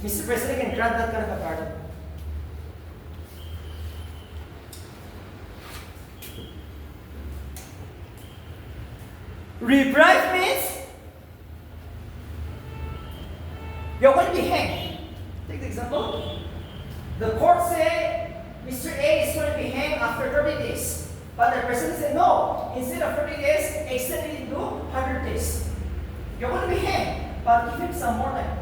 Mr. President can grant that kind of a pardon. Reprieve means you're going to be hanged. Take the example. The court said Mr. A is going to be hanged after 30 days. But the president said no. Instead of 30 days, extend it into 100 days. You're going to be hanged, but give him some more time.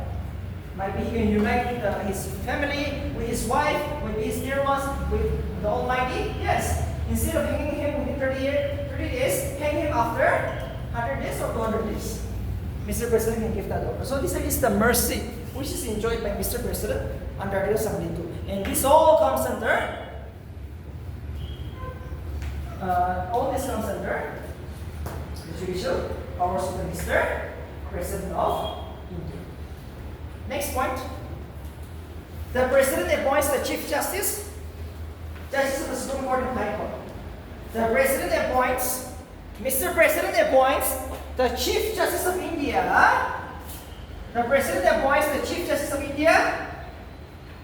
Might be he can unite with his family, with his wife, with his dear ones, with the Almighty. Yes. Instead of hanging him within 30 days, hang him after 100 days or 200 days. Mr. President can give that over. So this is the mercy which is enjoyed by Mr. President under Article 72. And this all comes under the judicial powers of the Mr. President of India. Next point. The President appoints the Chief Justice, Justice of the Supreme Court and High Court. The President appoints, Mr. President appoints the Chief Justice of India. The President appoints the Chief Justice of India,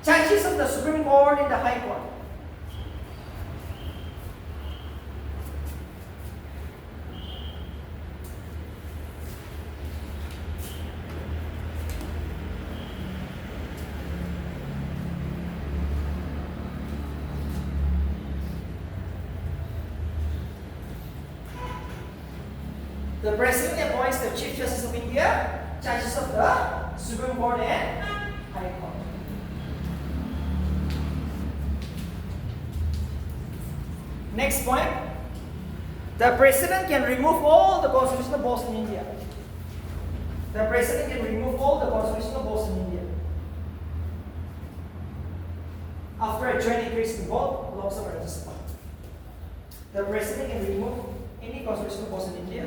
Judges of the Supreme Court and the High Court. The President appoints the Chief Justice of India, Judges of the Supreme Court and High Court. Next point. The President can remove all the constitutional posts in India. The President can remove all the constitutional posts in India. After a joint increase in both Lok Sabha and Rajya Sabha. The President can remove any constitutional post in India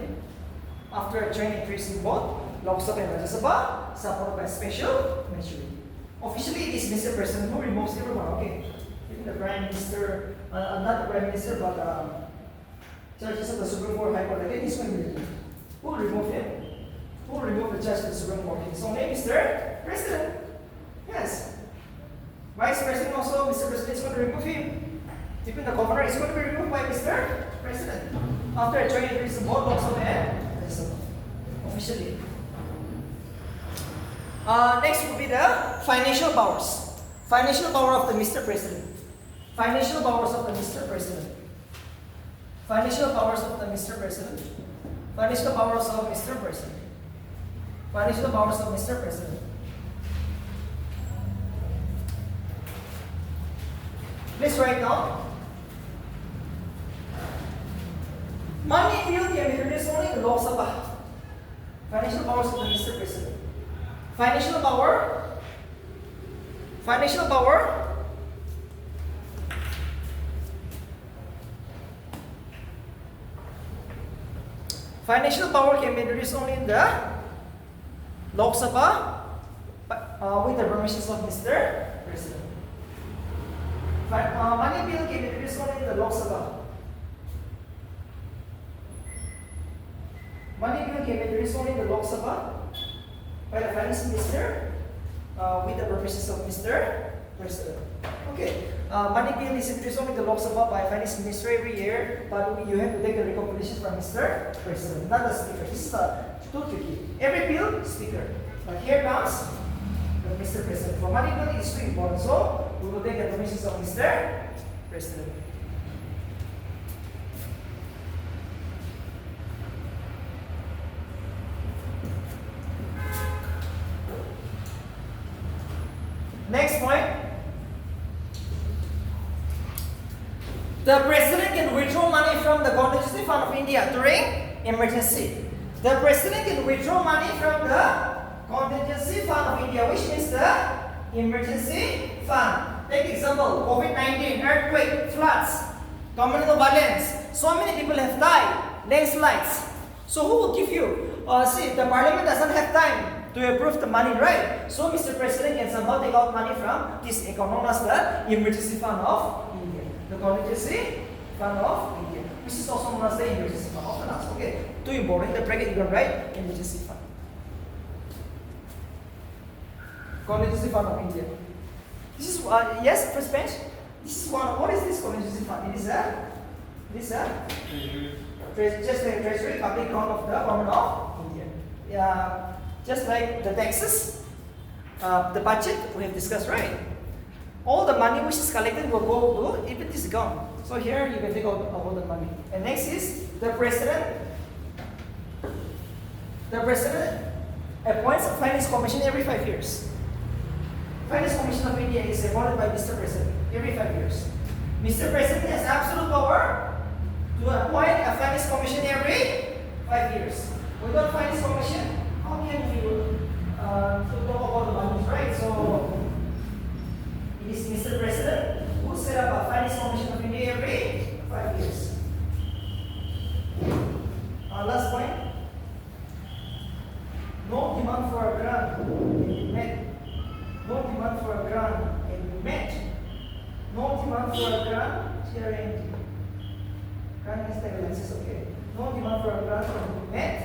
after a joint increase in both Lok Sabha and Rajya Sabha, supported by special majority. Officially, it is Mr. President who removes everyone. Okay, even the Prime Minister, not the Prime Minister, but judges of the Supreme Court, High Court. Again, he's going to be removed. Who will remove him? Who will remove the judge of the Supreme Court? His own name, Mr. President. Yes. Vice President also, Mr. President is going to remove him. Even the governor is going to be removed by Mr. President after a joint increase in both Lok Sabha and officially. Next will be the financial powers. Financial power of the Mr. President. Financial powers of the Mr. President. Financial powers of the Mr. President. Financial powers of Mr. President. Financial powers of Mr. President. Please write down. Money bill can be reduced only in Lok Sabha. Financial powers of the Mr. President. Financial power. Financial power. Financial power can be introduced only in the Lok Sabha with the permissions of Mr. President. Money bill can be introduced only in the Lok Sabha. Money bill can be introduced only in the Lok Sabha by the Finance Minister with the permissions of Mr. President. Okay, money bill is introduced only in the Lok Sabha by Finance Minister every year, but you have to take the recommendation from Mr. President, not the Speaker. This is too tricky. Every bill, Speaker. But here comes the Mr. President. For money bill, it is too important, so we will take the permissions of Mr. President. Next point. The President can withdraw money from the Contingency Fund of India during emergency. The President can withdraw money from the Contingency Fund of India, which means the emergency fund. Take example, COVID-19, earthquake, floods, communal violence. So many people have died, landslides. So who will give you? See, the Parliament doesn't have time to approve the money, right? So Mr. President can somehow take out money from this account known as the Emergency Fund of India. The Contingency Fund of India, which is also known as the Emergency Fund of Finance. Okay, too important. The bracket you can write Emergency Fund. Contingency Fund of India. This is yes, first bench. This is one. What is this Contingency Fund? It is just the treasury public account of the government of India. Yeah. Just like the taxes, the budget we have discussed, right? All the money which is collected will go to, if it is gone. So here you can take out all the money. And next is the President. The President appoints a Finance Commission every 5 years. Finance Commission of India is appointed by Mr. President every 5 years. Mr. President has absolute power to appoint a Finance Commission every 5 years. Without Finance Commission, how can you talk about the money, right? So it is Mr. President who set up a Finance Commission of India every 5 years. Last point. No demand for a grant can be met. No demand for a grant can be met. No demand for a grant, TRNT. Grant is the okay. No demand for a grant can be met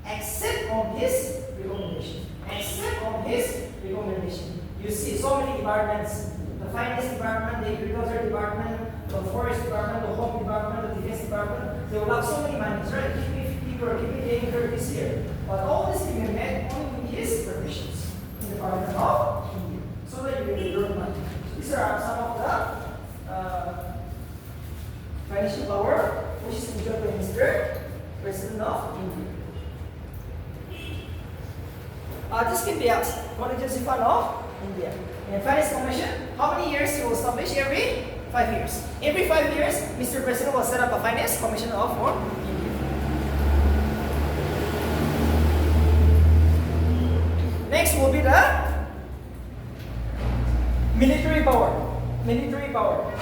except on his recommendation. Except on his recommendation. You see so many departments. The finance department, the agriculture department, the forest department, the home department, the defense department, they will have so many monies, right? Give me 50 crore, give me 80 crore this year. But all this can be met only with his permissions in the Parliament of India. So that you will withdraw money. These are some of the financial power which is enjoyed by Mr. President of India. This can be asked. Contingency fund of India. And Finance Commission, how many years you will establish? Every 5 years. Every 5 years, Mr. President will set up a Finance Commission of India. Next will be the military power. Military power.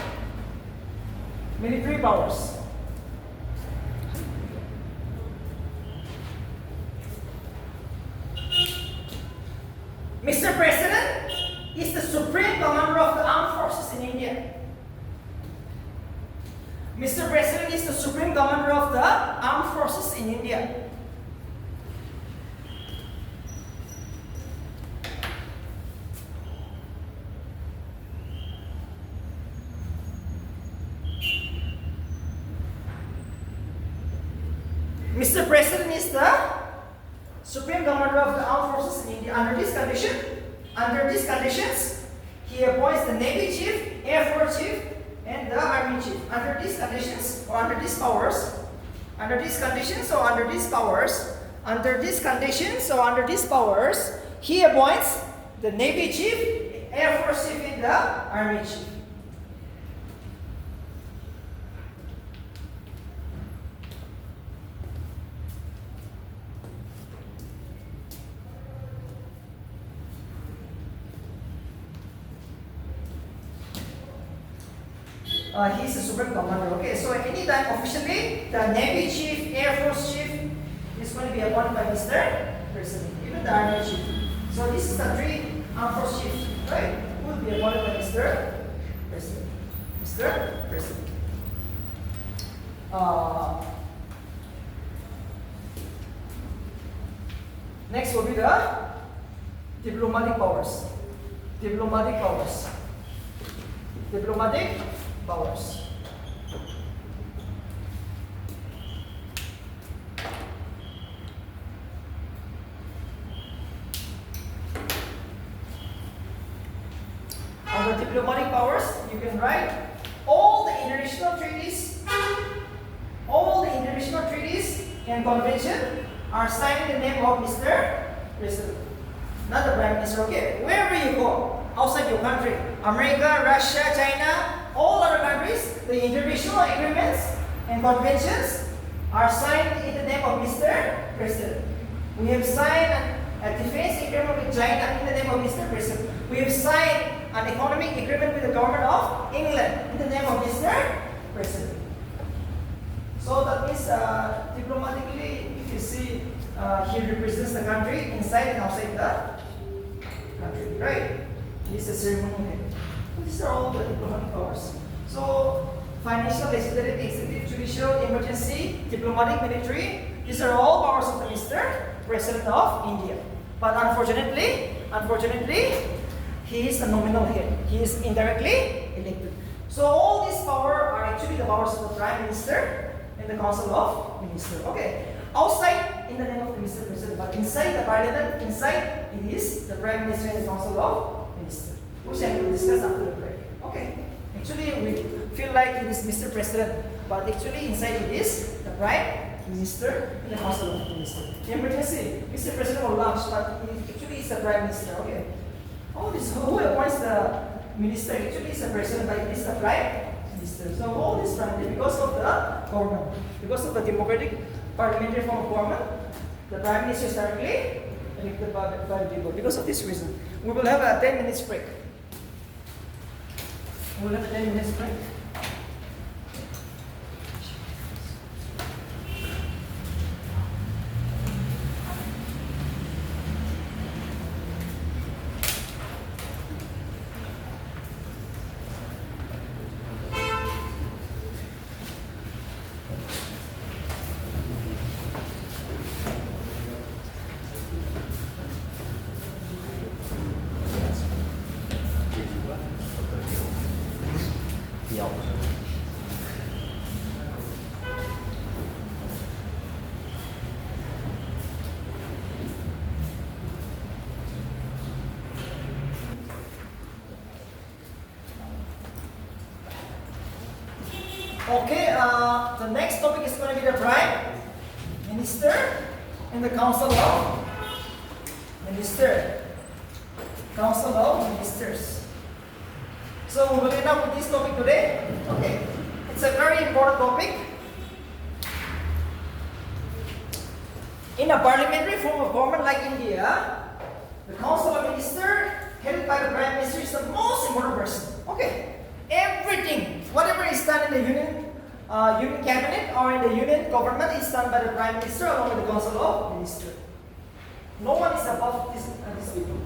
Military powers. Mr. President is the supreme commander of the armed forces in India. Mr. President is the supreme commander of the armed forces in India. Mr. President is the supreme commander of the armed forces in India. Under these conditions, he appoints the Navy Chief, Air Force Chief, and the Army Chief. Under these conditions, or under these powers, he appoints the Navy Chief, Air Force Chief, and the Army Chief. He is the supreme commander. Okay, so anytime officially, the Navy Chief, Air Force Chief is going to be appointed by Mr. President, even the Army Chief. So this is the three armed force chiefs, right? Who will be appointed by Mr. President. Mr. President. Next will be the diplomatic powers. Diplomatic powers. Diplomatic powers. Under diplomatic powers, you can write all the international treaties and convention are signed in the name of Mr. President, not the Prime Minister. Okay, wherever you go outside your country, America, Russia, China, all other countries, the international agreements and conventions are signed in the name of Mr. President. We have signed a defense agreement with China in the name of Mr. President. We have signed an economic agreement with the government of England in the name of Mr. President. So that means diplomatically, if you see, he represents the country inside and outside the country, right? He's a ceremonial head. These are all the diplomatic powers. So, financial, legislative, executive, judicial, emergency, diplomatic, military, these are all powers of the Mr. President of India. But unfortunately, he is the nominal head. He is indirectly elected. So all these powers are actually the powers of the Prime Minister and the Council of Ministers. Okay. Outside in the name of the Mr. President, but inside the Parliament, inside it is the Prime Minister and the Council of Ministers, which I will discuss after the break. Okay. Actually, we feel like it is Mr. President, but actually inside it is the Prime Minister and the Council of Ministers. The emergency, Mr. President will launch, but it actually is the Prime Minister. Okay. All this, who appoints the minister? Actually, is the president, but it is the prime minister. So all this run because of the government, because of the democratic parliamentary form of government, the prime minister is directly elected by the people. Because of this reason, we will have a 10 minutes break. We will have a 10 minutes break. Okay, the next topic is going to be the Prime Minister and the Council of Minister. Council of Ministers. So we will end up with this topic today. Okay, it's a very important topic. In a parliamentary form of government like India, the Council of Ministers, headed by the Prime Minister, is the most important person. Okay, everything, whatever is done in the union cabinet or in the union government is done by the Prime Minister along with the Council of Ministers. No one is above these people.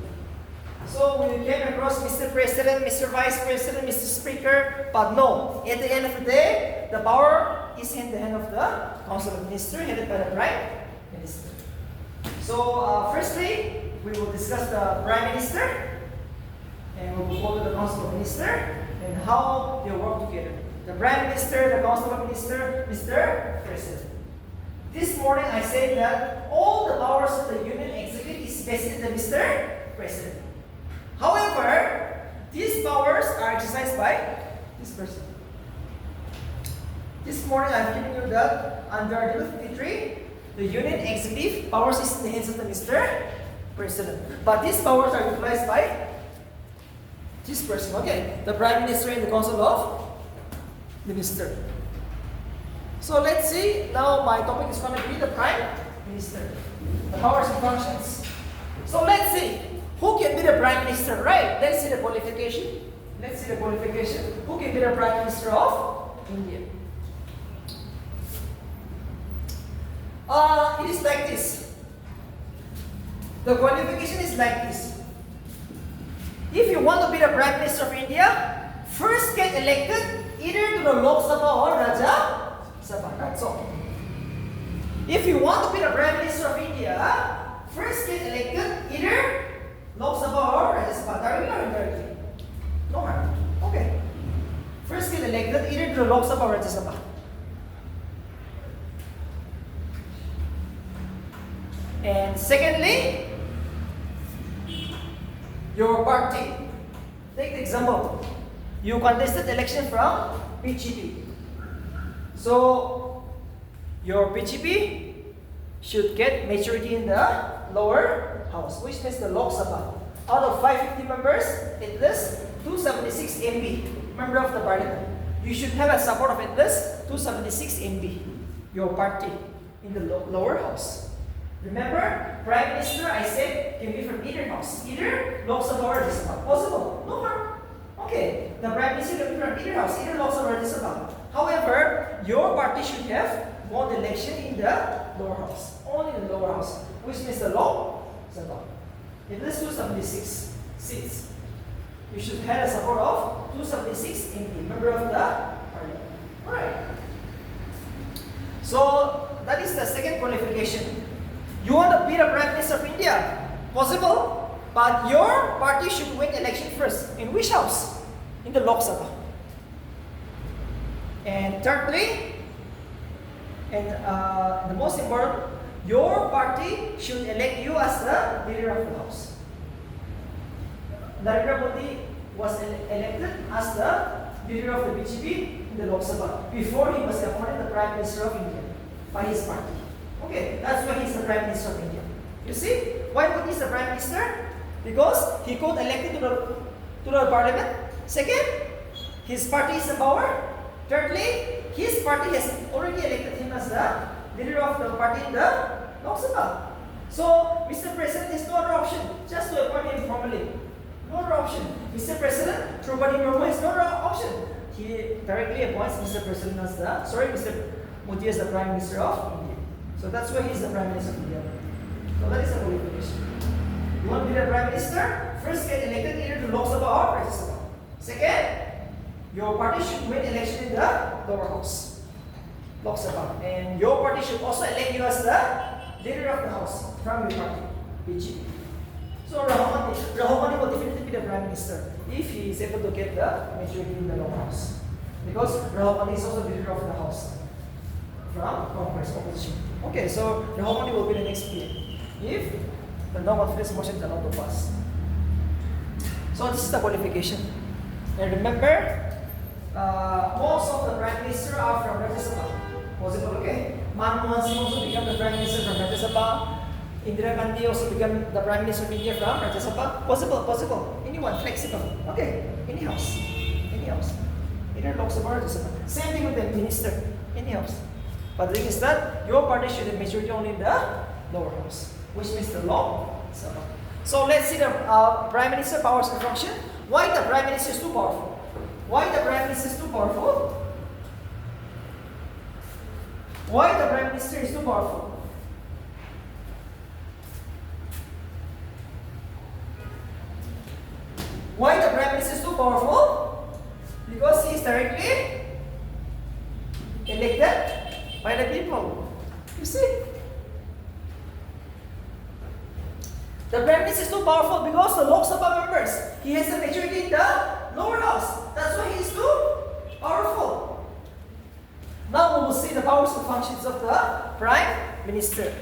So we came across Mr. President, Mr. Vice President, Mr. Speaker, but no. At the end of the day, the power is in the hand of the Council of Ministers, headed by the Prime Minister. So firstly, we will discuss the Prime Minister, and we will go to the Council of Ministers and how they work together. The Prime Minister, the Council of Ministers, Mr. President. This morning I said that all the powers of the Union Executive is vested in the Mr. President. However, these powers are exercised by this person. This morning I've given you that under Article 53, the Union Executive powers is in the hands of the Mr. President. But these powers are utilized by this person, okay? The Prime Minister and the Council of Ministers. So let's see, now my topic is going to be the Prime Minister, the powers and functions. So let's see, who can be the Prime Minister, right? Let's see the qualification. Let's see the qualification. Who can be the Prime Minister of India? It is like this. The qualification is like this. If you want to be the Prime Minister of India, first get elected either to the Lok Sabha or Rajya Sabha. That's all. If you want to be the Prime Minister of India, first get elected either Lok Sabha or Rajya Sabha. Directly or indirectly? No harm. Okay. First get elected either to the Lok Sabha or Rajya Sabha. And secondly, your party. Take the example. You contested election from BJP. So, your BJP should get majority in the lower house, which means the Lok Sabha. Out of 550 members, at least 276 MB, member of the parliament. You should have a support of at least 276 MB, your party, in the lower house. Remember, Prime Minister, I said, can be from either house, either Lok Sabha or Rajya Sabha. Possible, no harm. Okay, the Prime Minister can be from either house, either Lok Sabha or Rajya Sabha. However, your party should have won the election in the lower house, only in the lower house, which means the Lok Sabha. At least 276 seats. You should have a support of 276 MP, member of the parliament. Alright. So, that is the second qualification. You want to be the Prime Minister of India? Possible, but your party should win election first. In which house? In the Lok Sabha. And thirdly, and the most important, your party should elect you as the leader of the house. Narendra Modi was elected as the leader of the BJP in the Lok Sabha before he was appointed the Prime Minister of India by his party. Okay, that's why he's the Prime Minister of India. You see, why Modi is the Prime Minister? because he got elected to the parliament. Second, his party is in power. Thirdly, his party has already elected him as the leader of the party in the Lok Sabha. So, Mr. President has no other option just to appoint him formally. No other option. Mr. President, Draupadi Murmu has no other option. He directly appoints Mr. President as Mr. Modi as the Prime Minister of India. So that's why he's the Prime Minister of India. So that is the qualification. You want to be the Prime Minister? First get elected either to Lok Sabha or Rajya Sabha. Second, your party should win election in the lower house, Lok Sabha. And your party should also elect you as the leader of the house from your party, BJP. So Rahul Gandhi will definitely be the Prime Minister if he is able to get the majority in the lower house. Because Rahul Gandhi is also leader of the house from Congress opposition. Okay, so Rahul Gandhi will be the next PM if the no-confidence motion is allowed to pass. So this is the qualification. And remember, most of the Prime Minister are from Rajya Sabha. Possible, okay? Manmohan Singh also became the Prime Minister from Rajya Sabha. Indira Gandhi also became the Prime Minister of India from Rajya Sabha. Possible. Anyone, flexible. Okay, any house. Either Lok Sabha or Rajya Sabha. Same thing with the minister, any house. But the thing is that your party should have majority only in the lower house, which means the Lok Sabha. So let's see the Prime Minister powers and function. Why the Prime Minister is too powerful? Why the Prime Minister is too powerful? Why the Prime Minister is too powerful? Why the Prime Minister is too powerful? Because he is directly elected by the people. You see? The Prime Minister is too powerful because the Lok Sabha members, he has a majority in the lower house. That's why he is too powerful. Now we will see the powers and functions of the Prime Minister.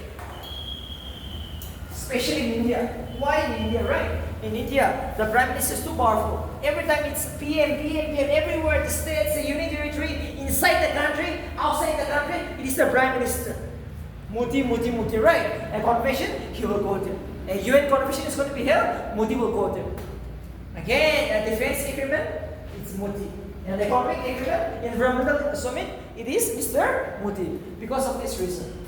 Especially in India. Why in India, right? In India, the Prime Minister is too powerful. Every time it's PM, everywhere, the states, the union territory, inside the country, outside the country, it is the Prime Minister. Modi, right? A convention, he will go there. A UN convention is going to be held, Modi will go there. Again, a defense agreement, it's Modi. And the economic agreement, environmental summit, it is Mr. Modi. Because of this reason.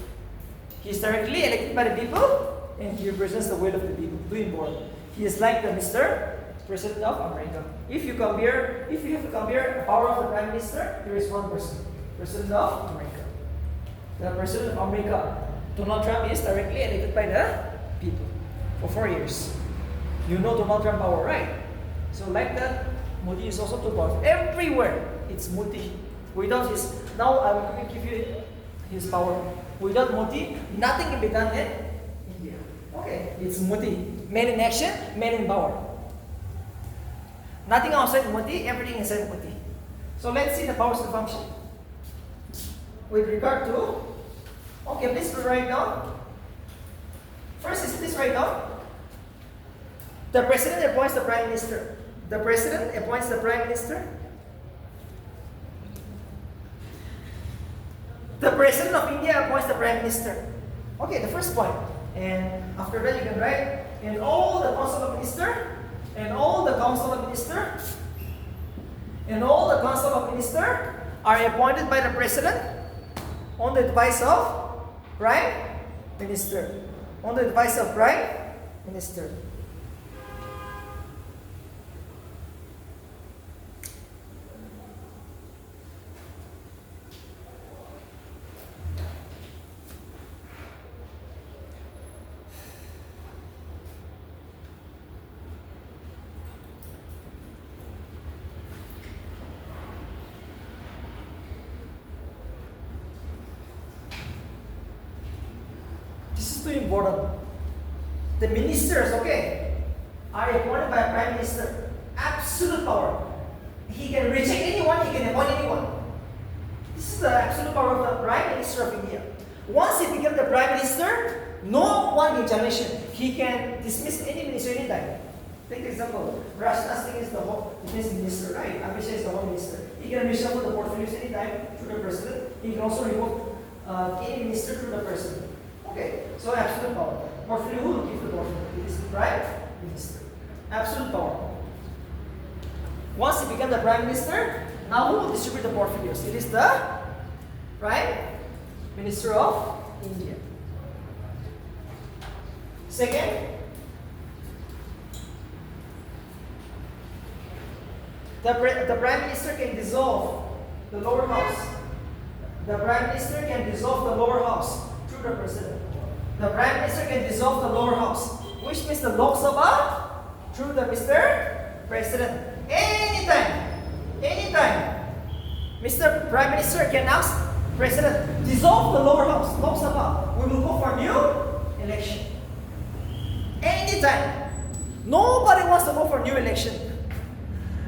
He is directly elected by the people and he represents the will of the people, doing more. He is like the Mr. President of America. If you have to compare the power of the Prime Minister, there is one person, President of America. The President of America, Donald Trump, is directly elected by the people for 4 years. You know Donald Trump power, right? So like that, Modi is also too powerful. Everywhere, it's Modi. Without his, now I'm going to give you his power. Without Modi, nothing can be done in India. Okay, it's Modi. Man in action, man in power. Nothing outside Modi, everything inside Modi. So let's see the powers and function. With regard to, okay, please write down. First, please write down. The President appoints the Prime Minister. The President appoints the Prime Minister. The President of India appoints the Prime Minister. Okay, the first point. And after that you can write, and all the Council of Ministers, and all the Council of Ministers, and all the Council of Ministers are appointed by the President on the advice of Prime Minister. On the advice of Prime Minister. This is too important. The ministers, okay, are appointed by a Prime Minister. Absolute power. He can reject anyone, he can appoint anyone. This is the absolute power of the Prime Minister of India. Once he becomes the Prime Minister, no one can challenge him. He can dismiss any minister anytime. Take example, Rajnath Singh is the defense minister, right? Amit Shah is the home minister. He can reshuffle the portfolios anytime through the president. He can also remove any minister through the president. Okay, so absolute power. Portfolio, who will give the portfolio? It is the Prime Minister. Absolute power. Once he became the Prime Minister, now who will distribute the portfolios? It is the Prime Minister of India. Second, the Prime Minister can dissolve the lower house. The Prime Minister can dissolve the lower house through the President. The Prime Minister can dissolve the lower house, which means the Lok Sabha through the Mr. President. Anytime, Mr. Prime Minister can ask President, dissolve the lower house, Lok Sabha. We will go for new election. Anytime. Nobody wants to go for new election.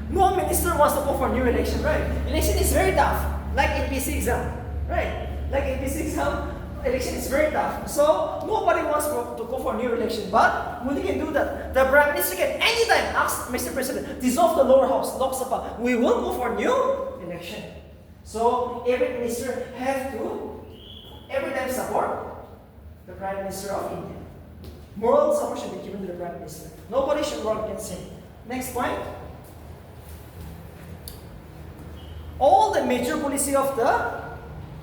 No minister wants to go for new election, right? Election is very tough, like NPC exam, right? Like NPC exam, election is very tough. So nobody wants to go for new election. But Modi can do that. The Prime Minister can anytime ask Mr. President, dissolve the lower house, Lok Sabha. We will go for new election. So every minister have to every time support the Prime Minister of India. Moral support should be given to the Prime Minister. Nobody should work against him. Next point. All the major policy of the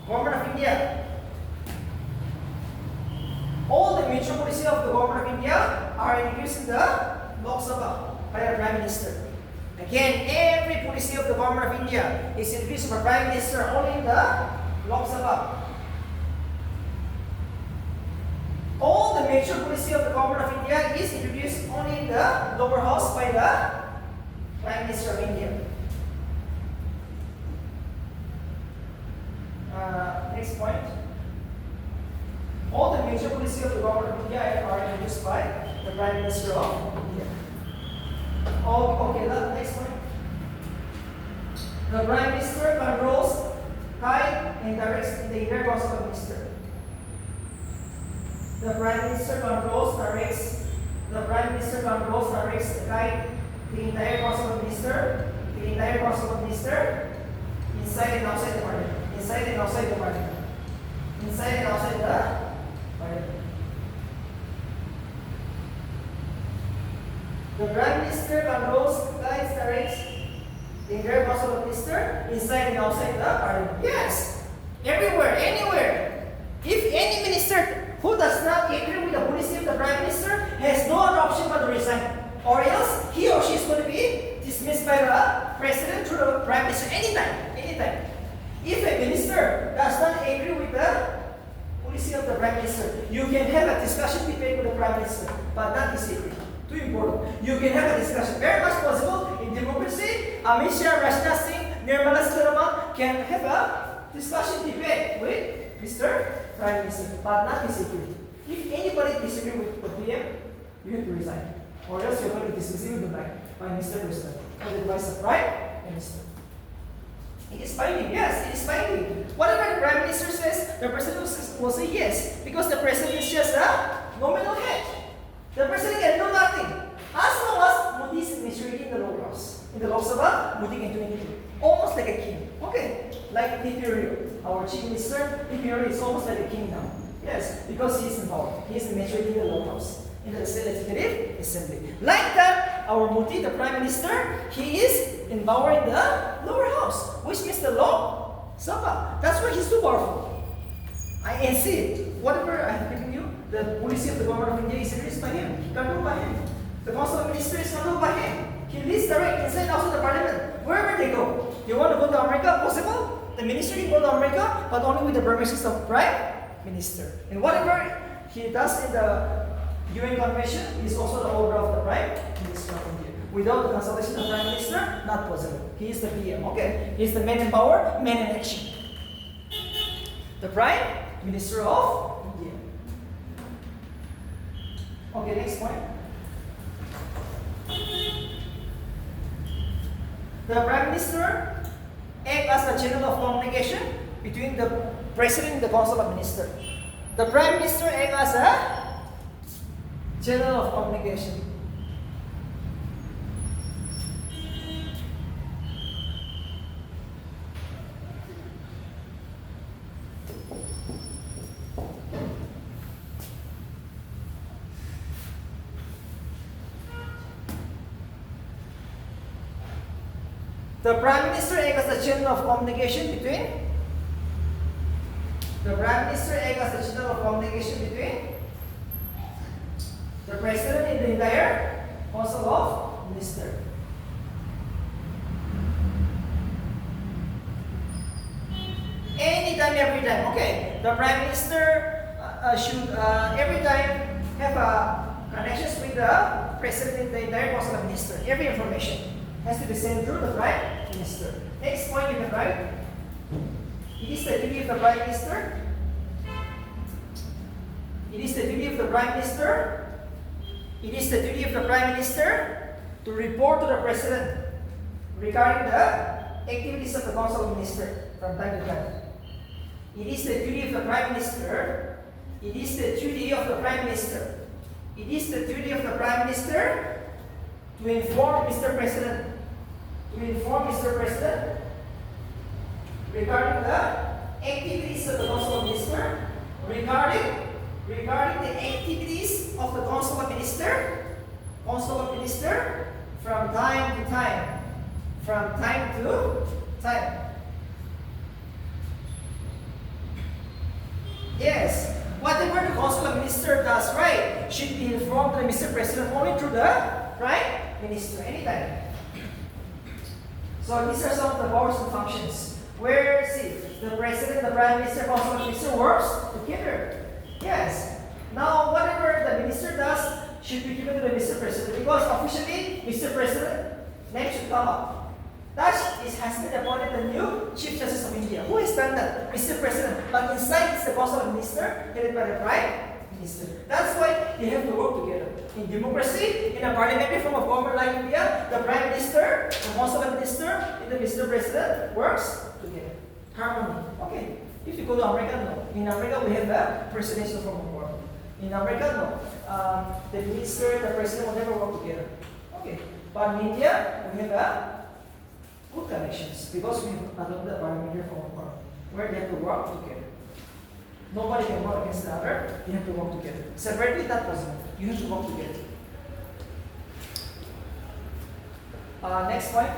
Government of India, all the major policy of the Government of India are introduced in the Lok Sabha by the Prime Minister. Again, every policy of the Government of India is introduced by Prime Minister only in the Lok Sabha. All the major policy of the Government of India is introduced only in the lower house by the Prime Minister of India. Next point. All the major policy of the Government of India are introduced by the Prime Minister of India. Okay, next point. The Prime Minister controls, guides, and directs the entire Council of Ministers. The Prime Minister controls, directs, guides the entire Council of Ministers, inside and outside the Parliament. Inside and outside the Parliament. Inside and outside the Parliament. The Prime Minister controls, guides, directs the entire Council of Ministers inside and outside the Parliament. Yes, everywhere, anywhere. If any minister who does not agree with the policy of the Prime Minister has no other option but to resign, or else he or she is going to be dismissed by the President through the Prime Minister anytime. If a minister does not agree with the policy of the Prime Minister, you can have a discussion debate with the Prime Minister, but not disagree. Too important. You can have a discussion. Very much possible in democracy. Amit Shah, Rajnath Singh, Nirmala Sitharaman can have a discussion debate with Mr. Prime Minister, but not disagree. If anybody disagree with the PM, you have to resign, or else you're going to dismiss him by Mr. President, or the advice of Prime Minister. It is binding. Yes, it is binding. Whatever the Prime Minister says, the President will say yes, because the President is just a nominal head. The President can do nothing. As long as Modi is majority in the lower house. In the Lok Sabha, Modi can do anything. Almost like a king. Okay, like Nipirio, our Chief Minister. Nipirio is almost like a king now. Yes, because he is in power. He is the majority in the lower house, in the Legislative Assembly. Like that, our Modi, the Prime Minister, he is in power in the lower house, which means the Lok Sabha. That's why he's too powerful. I see it. Whatever I have given you, the policy of the Government of India is introduced by him. He controlled by him. The Council of Ministers is controlled by him. He leads direct inside and outside the Parliament. Wherever they go. You want to go to America? Possible. The minister can go to America, but only with the permission of Prime Minister. And whatever he does in the UN Convention is also the order of the Prime Minister of India. Without the consultation of the Prime Minister, not possible. He is the PM. Okay, he is the man in power, man in action. The Prime Minister of India. Okay, next point. The Prime Minister acts as the channel of communication between the President and the Council of Ministers. The Prime Minister acts as a channel of communication. The Prime Minister acts as the channel of communication between. The Prime Minister acts as the channel of communication between the President and the entire Council of Ministers. Anytime, every time. Okay, the Prime Minister should every time have connections with the President and the entire Council of Ministers. Every information has to be sent through the Prime Minister. Next point you can write. It is the duty of the Prime Minister. It is the duty of the Prime Minister. It is the duty of the Prime Minister to report to the President regarding the activities of the Council of Ministers from time to time. It is the duty of the Prime Minister. It is the duty of the Prime Minister. It is the duty of the Prime Minister to inform Mr. President. To inform Mr. President regarding the activities of the Council of Ministers. Regarding the activities of the Council of Ministers. Council of Ministers from time to time. From time to time. Yes, whatever the Council of Ministers does, right, should be informed to the Mr. President only through the Prime Minister, anytime. So these are some of the powers and functions. Where, see, the President, the Prime Minister, Council of Ministers works together. Yes. Now, whatever the Minister does should be given to the Mr. President because officially, Mr. President, name should come up. Thus, it has been appointed the new Chief Justice of India. Who has done that? Mr. President. But inside it's the Council of Ministers headed by the Prime Minister. That's why they have to work together. In democracy, in a parliamentary form of government like India, the Prime Minister, the Council of Ministers, and the Mr. President works together. Harmony. Okay. If you go to America, no. In America, we have a presidential form of government. In America, no. The minister, the president will never work together. Okay. But in India, we have a good connections because we adopted the parliamentary form of government where they have to work together. Nobody can work against the other, they have to work together. Separately, that possible. You have to work together. Next point.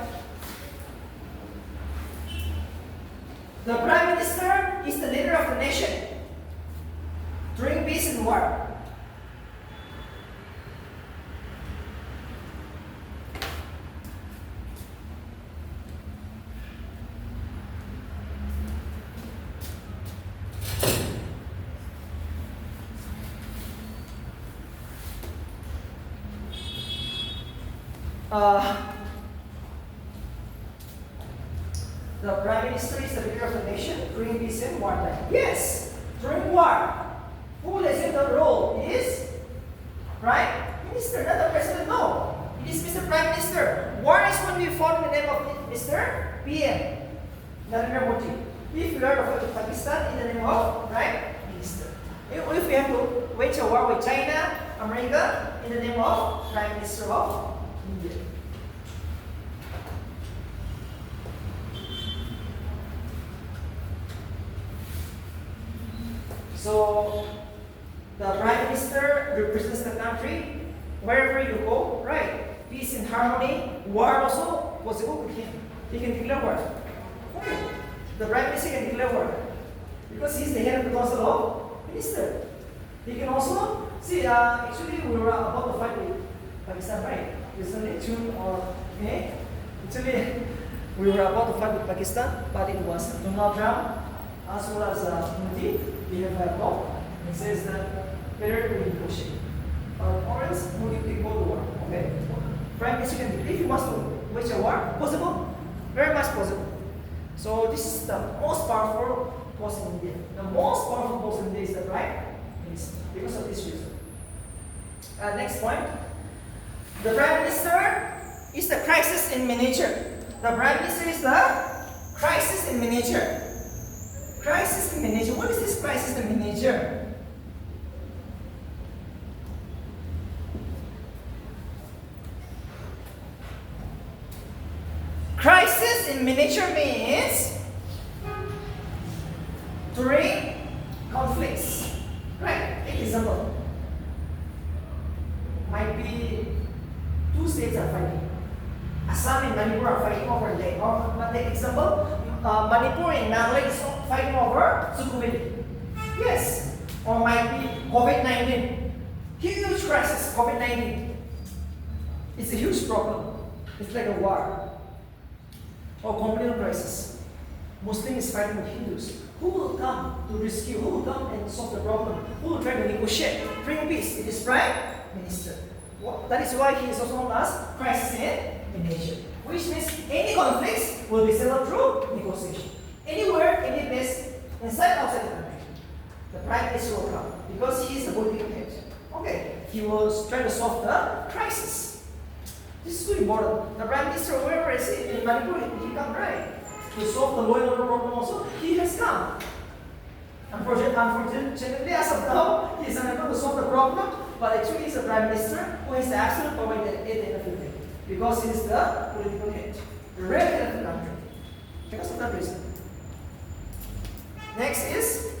The Prime Minister is the leader of the nation during peace and war. The Prime Minister is the leader of the nation during peace and wartime. Yes, during war. Who will assume the role? It is Prime Minister, not the President. No, it is Mr. Prime Minister. War is when we fought in the name of Mr. PM, Narendra Modi. If we are to fight Pakistan in the name of Prime Minister. If we have to wage a war with China, America, in the name of Prime Minister of India. So, the Prime Minister represents the country wherever you go, right? Peace and harmony, war also possible with him. He can declare war. Okay. The Prime Minister can declare war because he's the head of the Council of Ministers. He can also see. Actually, we were about to fight with Pakistan, right? Recently, June or May. Actually, we were about to fight with Pakistan, but it was Donald Trump as well as Modi. We have a law. It says that better to negotiate. Or else Modi will go to war. Okay. Prime Minister can declare if he wants to wage a war, possible, very much possible. So this is the most powerful post in India. The most powerful post in India is the Prime Minister because of this reason. Next point. The Prime Minister is the crisis in miniature. The Prime Minister is the crisis in miniature. Crisis in miniature. What is this crisis in miniature? Crisis in miniature means during conflicts. Right? Take example. Might be two states are fighting. Assam and Manipur are fighting over land. Or, take example, Manipur and Nagaland is fighting over Sukhumvit. Yes. Or might be COVID-19. Huge crisis, COVID-19. It's a huge problem. It's like a war. Or communal crisis. Muslims fighting with Hindus. Who will come to rescue? Who will come and solve the problem? Who will try to negotiate, bring peace? It is Prime Minister. That is why he is also known as crisis in Asia. Which means any conflicts will be settled through negotiation. Anywhere, any place, inside, outside the country. The Prime Minister will come because he is the political head. Okay, he will try to solve the crisis. This is very important. The Prime Minister, wherever is in Manipur, he come right to solve the law and order problem also. He has come. Unfortunately, as of now, he is unable to solve the problem. But actually, he is the Prime Minister who has the absolute power at the end of the day because he is the political head, the real head of the country. Because of that reason. Next is.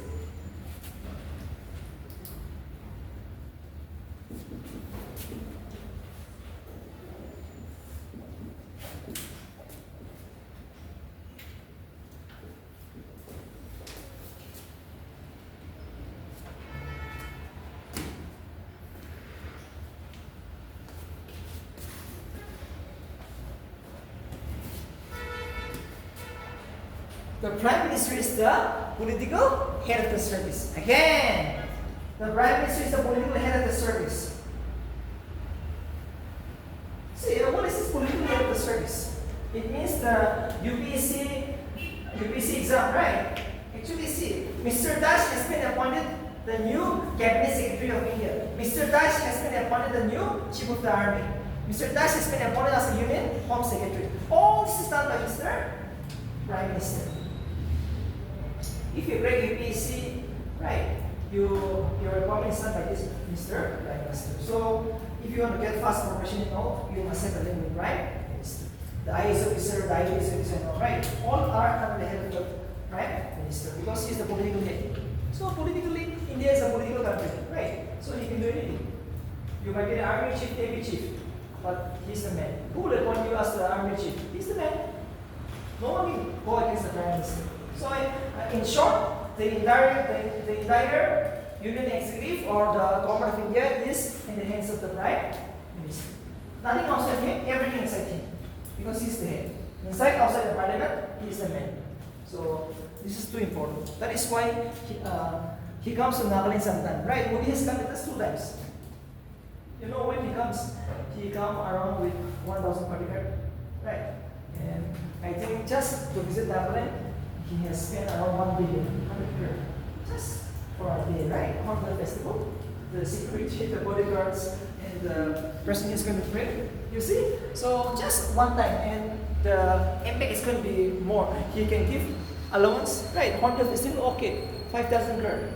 The Prime Minister is the political head of the service. Again, the Prime Minister is the political head of the service. See, what is this political head of the service? It means the UPSC exam, right? Actually, see, Mr. Dash has been appointed the new Cabinet Secretary of India. Mr. Dash has been appointed the new Chief of the Army. Mr. Dash has been appointed as the Union Home Secretary. All this is done by Mr. Prime Minister. If you grade UPSC, right, your appointment is done by this Mr. Prime Minister. So, if you want to get fast promotion and all, you must have a link with Prime Minister. The IAS officer, the IPS officer, and all, right? All are under the head of the Prime Minister because he is the political head. So, politically, India is a political country, right? So, he can do anything. You might be the army chief, navy chief, but he's the man. Who will appoint you as the army chief? He's the man. No one will go against the Prime Minister. So, in short, the entire Union Executive or the Government of India is in the hands of the Prime Minister. Nothing outside him, everything inside him. Because he's the head. Inside, outside the Parliament, he is the man. So, this is too important. That is why he comes to Nagaland sometime. Right? Modi has come with us 2 times. You know when he comes around with 1,000 bodyguard. Right? And I think just to visit Nagaland, he has spent around 1 billion, 100 crore, just for a day, right? On the festival, the security, the bodyguards, and the person is going to pray. You see? So just one time, and the impact is going to be more. He can give allowance, right? Honda festival, okay, 5,000 crore.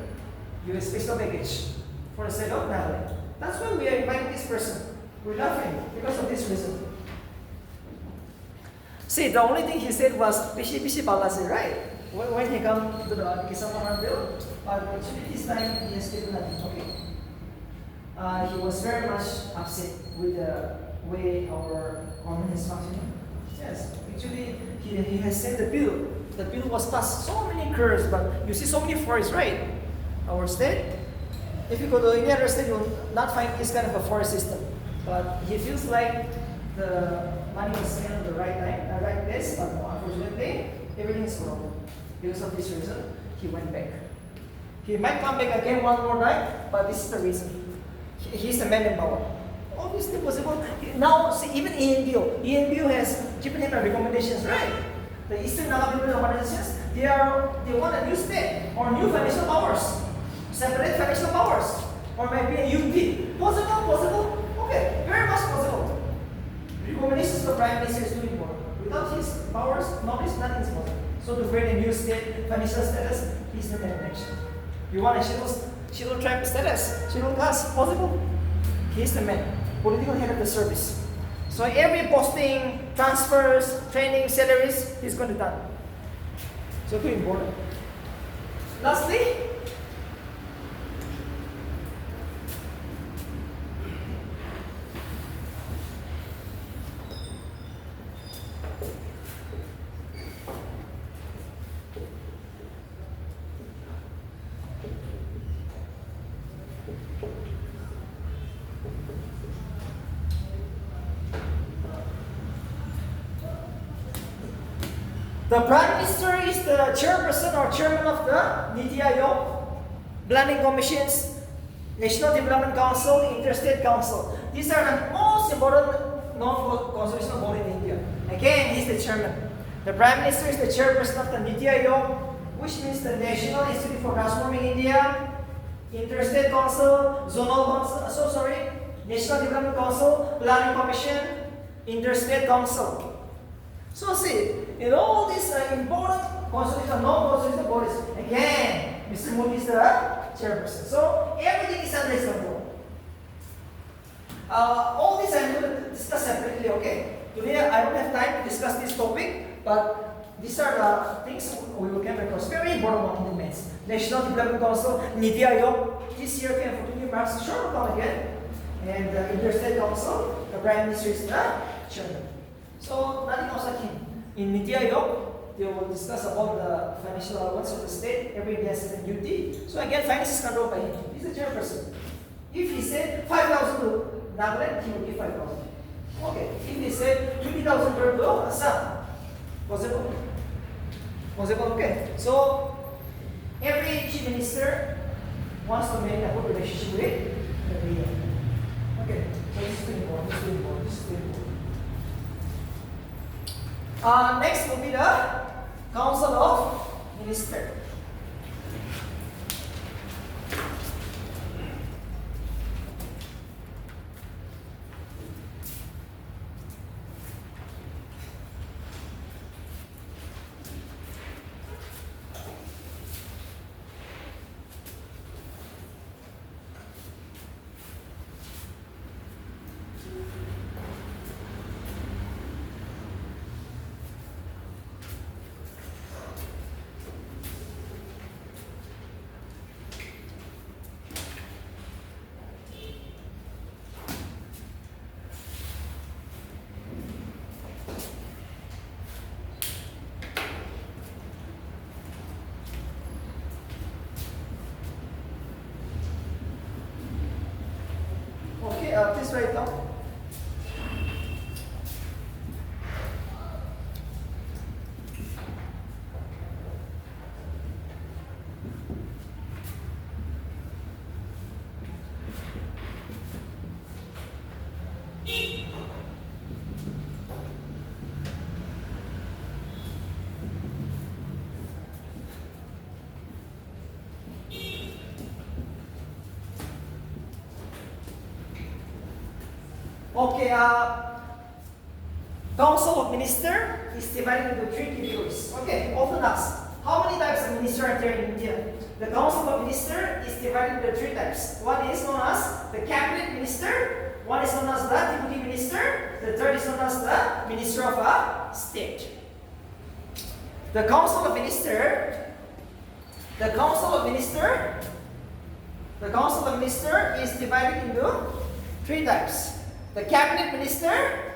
You have special package for the sake of Nagaland. That's why we are inviting this person. We love him because of this reason. See, the only thing he said was Pishi Balaji, right? When he come to the Kisamaran bill, but actually this time he has still nothing. Okay. He was very much upset with the way our government is functioning. Yes, actually he has said the bill. The bill was passed so many crores, but you see so many forests, right? Our state. If you go to any other state, you will not find this kind of a forest system. But he feels like the money was spent at the right time, the right place, but unfortunately, everything is wrong. Because of this reason, he went back. He might come back again one more time, but this is the reason. He's the man in power. Obviously possible. Now, see, even ENBU has given him a recommendations, right? The Eastern Naga People Organizations, they want a new state or new financial powers, separate financial powers, or maybe a UP. Possible? Okay, very much possible. Recommendations the Prime Minister is doing more. Without his powers, knowledge, nothing is possible. So to create a new state, financial status, he's the man in action. You want a scheduled tribe status, scheduled caste, possible? He's the man, political head of the service. So every posting, transfers, training, salaries, he's going to do. So too important. Lastly, The Prime Minister is the chairperson or chairman of the Niti Aayog, Planning Commissions, National Development Council, Interstate Council. These are the most important non-constitutional body in India. Again, he's the chairman. The Prime Minister is the chairperson of the Niti Aayog, which means the National Institute for Transforming India, Interstate Council, National Development Council, Planning Commission, Interstate Council. So see, in all these important constitutional, non-constitutional bodies, again, Mr. Modi is the chairperson. So everything is under his control. All this I'm going to discuss separately, okay? Today I don't have time to discuss this topic, but these are the things we will come across. Very important one in the maths. National Development Council, Niti Aayog, this year came for 20 marks, short account again. And the Interstate Council, the Prime Minister is the chairman. So nothing else like him. In Niti Aayog, they will discuss about the financial allowance of the state. Every day has a duty. So again, finance is controlled by him. He's the chairperson. If he said 5,000 to Nagaland, he will give 5,000. Okay. If he said 20,000 to Assam, possible? Possible, okay. So every chief minister wants to maintain a good relationship with the leader. Okay. So this is too important. This is too important. This is too important. Next will be the Council of Ministers. Please write down. Okay, Council of Ministers is divided into three categories. Okay, often asked, how many types of minister are there in India? The Council of Ministers is divided into three types. One is known as the Cabinet Minister, one is known as the Deputy Minister, the third is known as the Minister of State. The Council of Ministers, is divided into three types. The Cabinet Minister,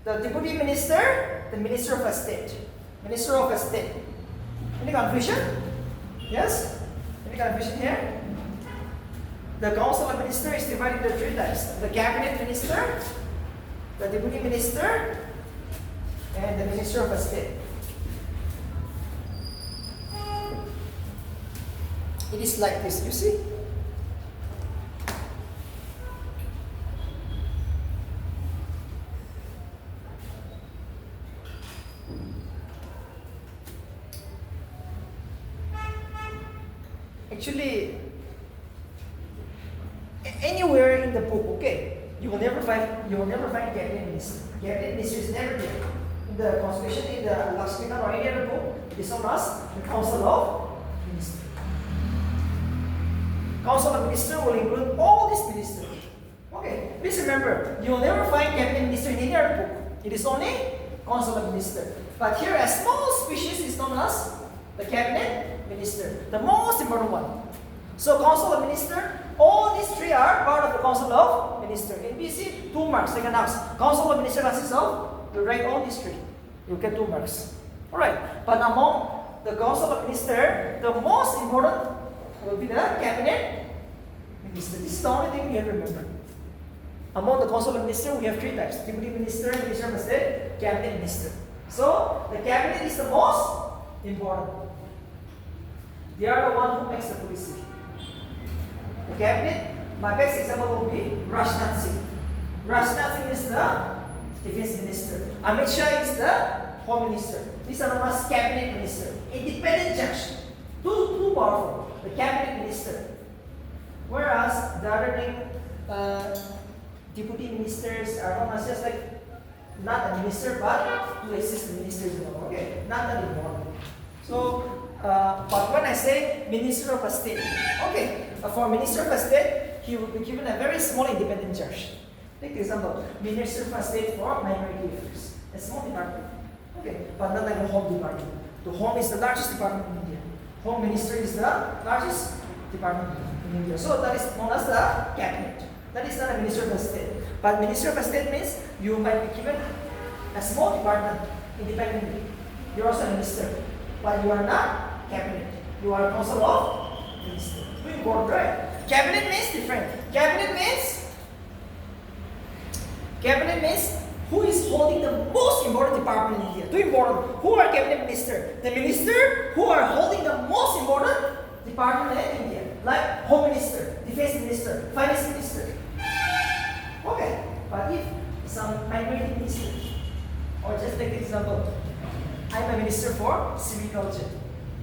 the Deputy Minister, the Minister of State. Minister of State. Any confusion? Yes? Any confusion here? The Council of Ministers is divided into three types. The Cabinet Minister, the Deputy Minister, and the Minister of State. It is like this, you see? Actually, anywhere in the book, okay, you will never find cabinet minister. Cabinet minister is never there. In the constitution, in the Lakshmika or any other book, it is known as the Council of Ministers. Council of Ministers will include all these ministers. Okay, please remember, you will never find cabinet minister in any other book. It is only Council of Ministers. But here, a small species is known as the Cabinet Minister, the most important one. So, Council of Ministers, all these three are part of the Council of Ministers. In BC, 2 marks, they can ask. Council of Ministers consists of, you write all these three, you get 2 marks. Alright, but among the Council of Ministers, the most important will be the Cabinet Minister. This is the only thing you have to remember. Among the Council of Ministers, we have 3 types: Deputy Minister, Minister of State, Cabinet Minister. So the cabinet is the most important. They are the one who makes the policy. The cabinet, my best example will be Rajnath Singh. Rajnath Singh is the defense minister. Amit Shah is the home minister. These are known as cabinet minister. Independent judge. Too powerful. The cabinet minister. Whereas the other thing, deputy ministers are known as just like not a minister but to assist the ministers. Okay, not that important. So, but when I say minister of a state, okay, for minister of a state, he will be given a very small independent charge. Take example, minister of a state for minority affairs, a small department. Okay, but not like the home department. The home is the largest department in India. Home ministry is the largest department in India. So that is known as the cabinet. That is not a minister of a state. But minister of a state means you might be given a small department independently. You are also a minister, but you are not cabinet. You are council of minister. Too important, right? Cabinet means different. Cabinet means who is holding the most important department in India. Too important. Who are cabinet minister? The minister who are holding the most important department in India, like home minister, defense minister, finance minister. Okay, but if some minority minister, or just take example, I'm a minister for silviculture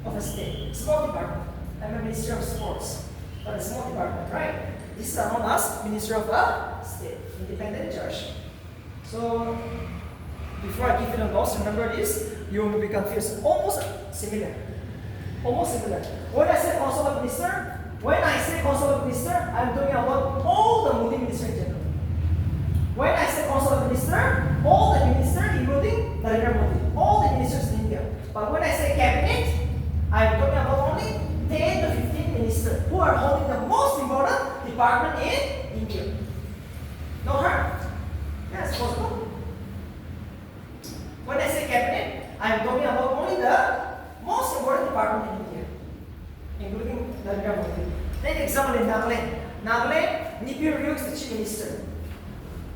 of a state, small department. I'm a minister of sports, but a small department, right? This is known as minister of a state, independent judge. So, before I give you the notes, remember this, you will be confused. Almost similar. When I say council of minister, I'm talking about all the Modi minister in general. When I say council of minister, all the ministers, including Narendra Modi, all the ministers in India. But when I say cabinet, I'm talking about only 10 to 15 ministers who are holding the most important department in India. No hurt? Yes, possible. When I say cabinet, I'm talking about only the most important department in India, including Narendra Modi. Take example in Nagaland. Nagaland, Nipur Ryu is the chief minister.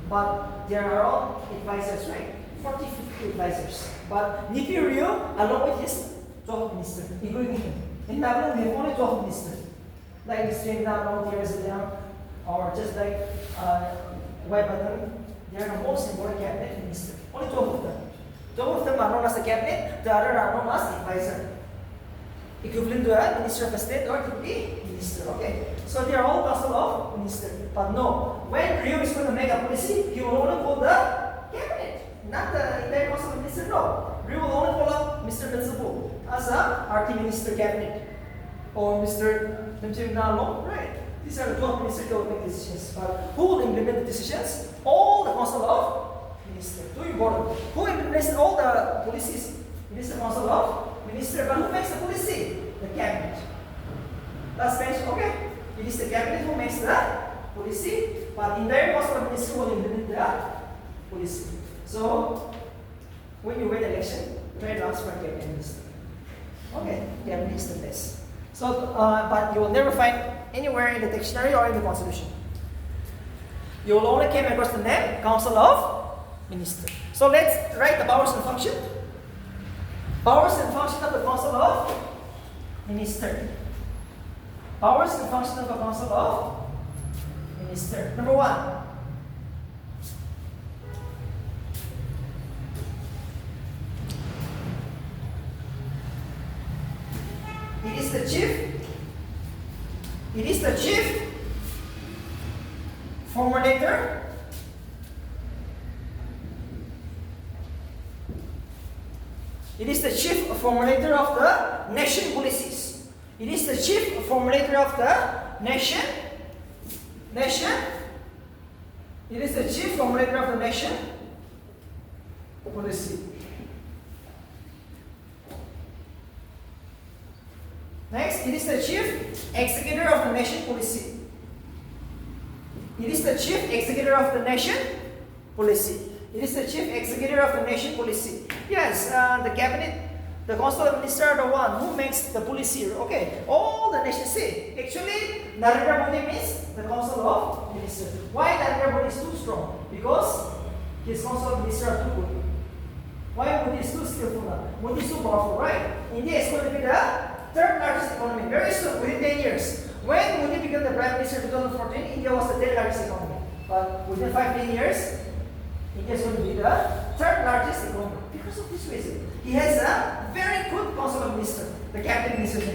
But there are all advisors, right? 40, 50 advisors. But Nipur Ryu, along with his 12 ministers, including him. In Nagaland, we have only 12 ministers. Like Mr. Nagaland, or just like Waibatan, they are the most important cabinet minister. Only 12 of them. 12 of them are known as the cabinet, the other are known as advisor. Equivalent to a minister of state or deputy minister. Okay. So they are all council of minister. But no, when Ryu is going to make a policy, he will only call the cabinet, not the entire council of minister. No. Ryu will only call up Mr. Bensapu as a RT minister cabinet. Or Mr. Nalo, right? These are the 12 ministers who will make decisions. But who will implement the decisions? All the council of minister. Too important. Who implements all the policies? Minister council of minister. But who makes the policy? The cabinet. Last page, okay? It is the cabinet who makes the policy, but entire council of minister will implement the policy. So when you win election, try to ask for cabinet minister. Okay, cabinet is the best. So, but you will never find anywhere in the dictionary or in the constitution. You will only come across the name Council of Minister. So let's write the powers and function. Powers and function of the Council of Minister. Powers and function of the Council of Minister. Number 1. It is the chief formulator It is the chief formulator of the nation policies. It is the chief formulator of the nation. It is the chief formulator of the nation policy. Next, it is the chief executor of the nation policy. It is the chief executor of the nation policy. It is the chief executor of the nation policy. Yes, the cabinet, the council of ministers are the one who makes the policy. Okay, all the nations say. Actually, Narendra Modi means the council of ministers. Why Narendra Modi is too strong? Because his council of ministers are too good. Why Modi is too skillful now? Modi is too powerful, right? India is going to be the third largest economy very soon, within 10 years. When Modi became the Prime Minister in 2014, India was the 10th largest economy. But within 5-10 years, India is going to be the third largest economy. Because of this reason. He has a very good council of ministers, the cabinet ministers,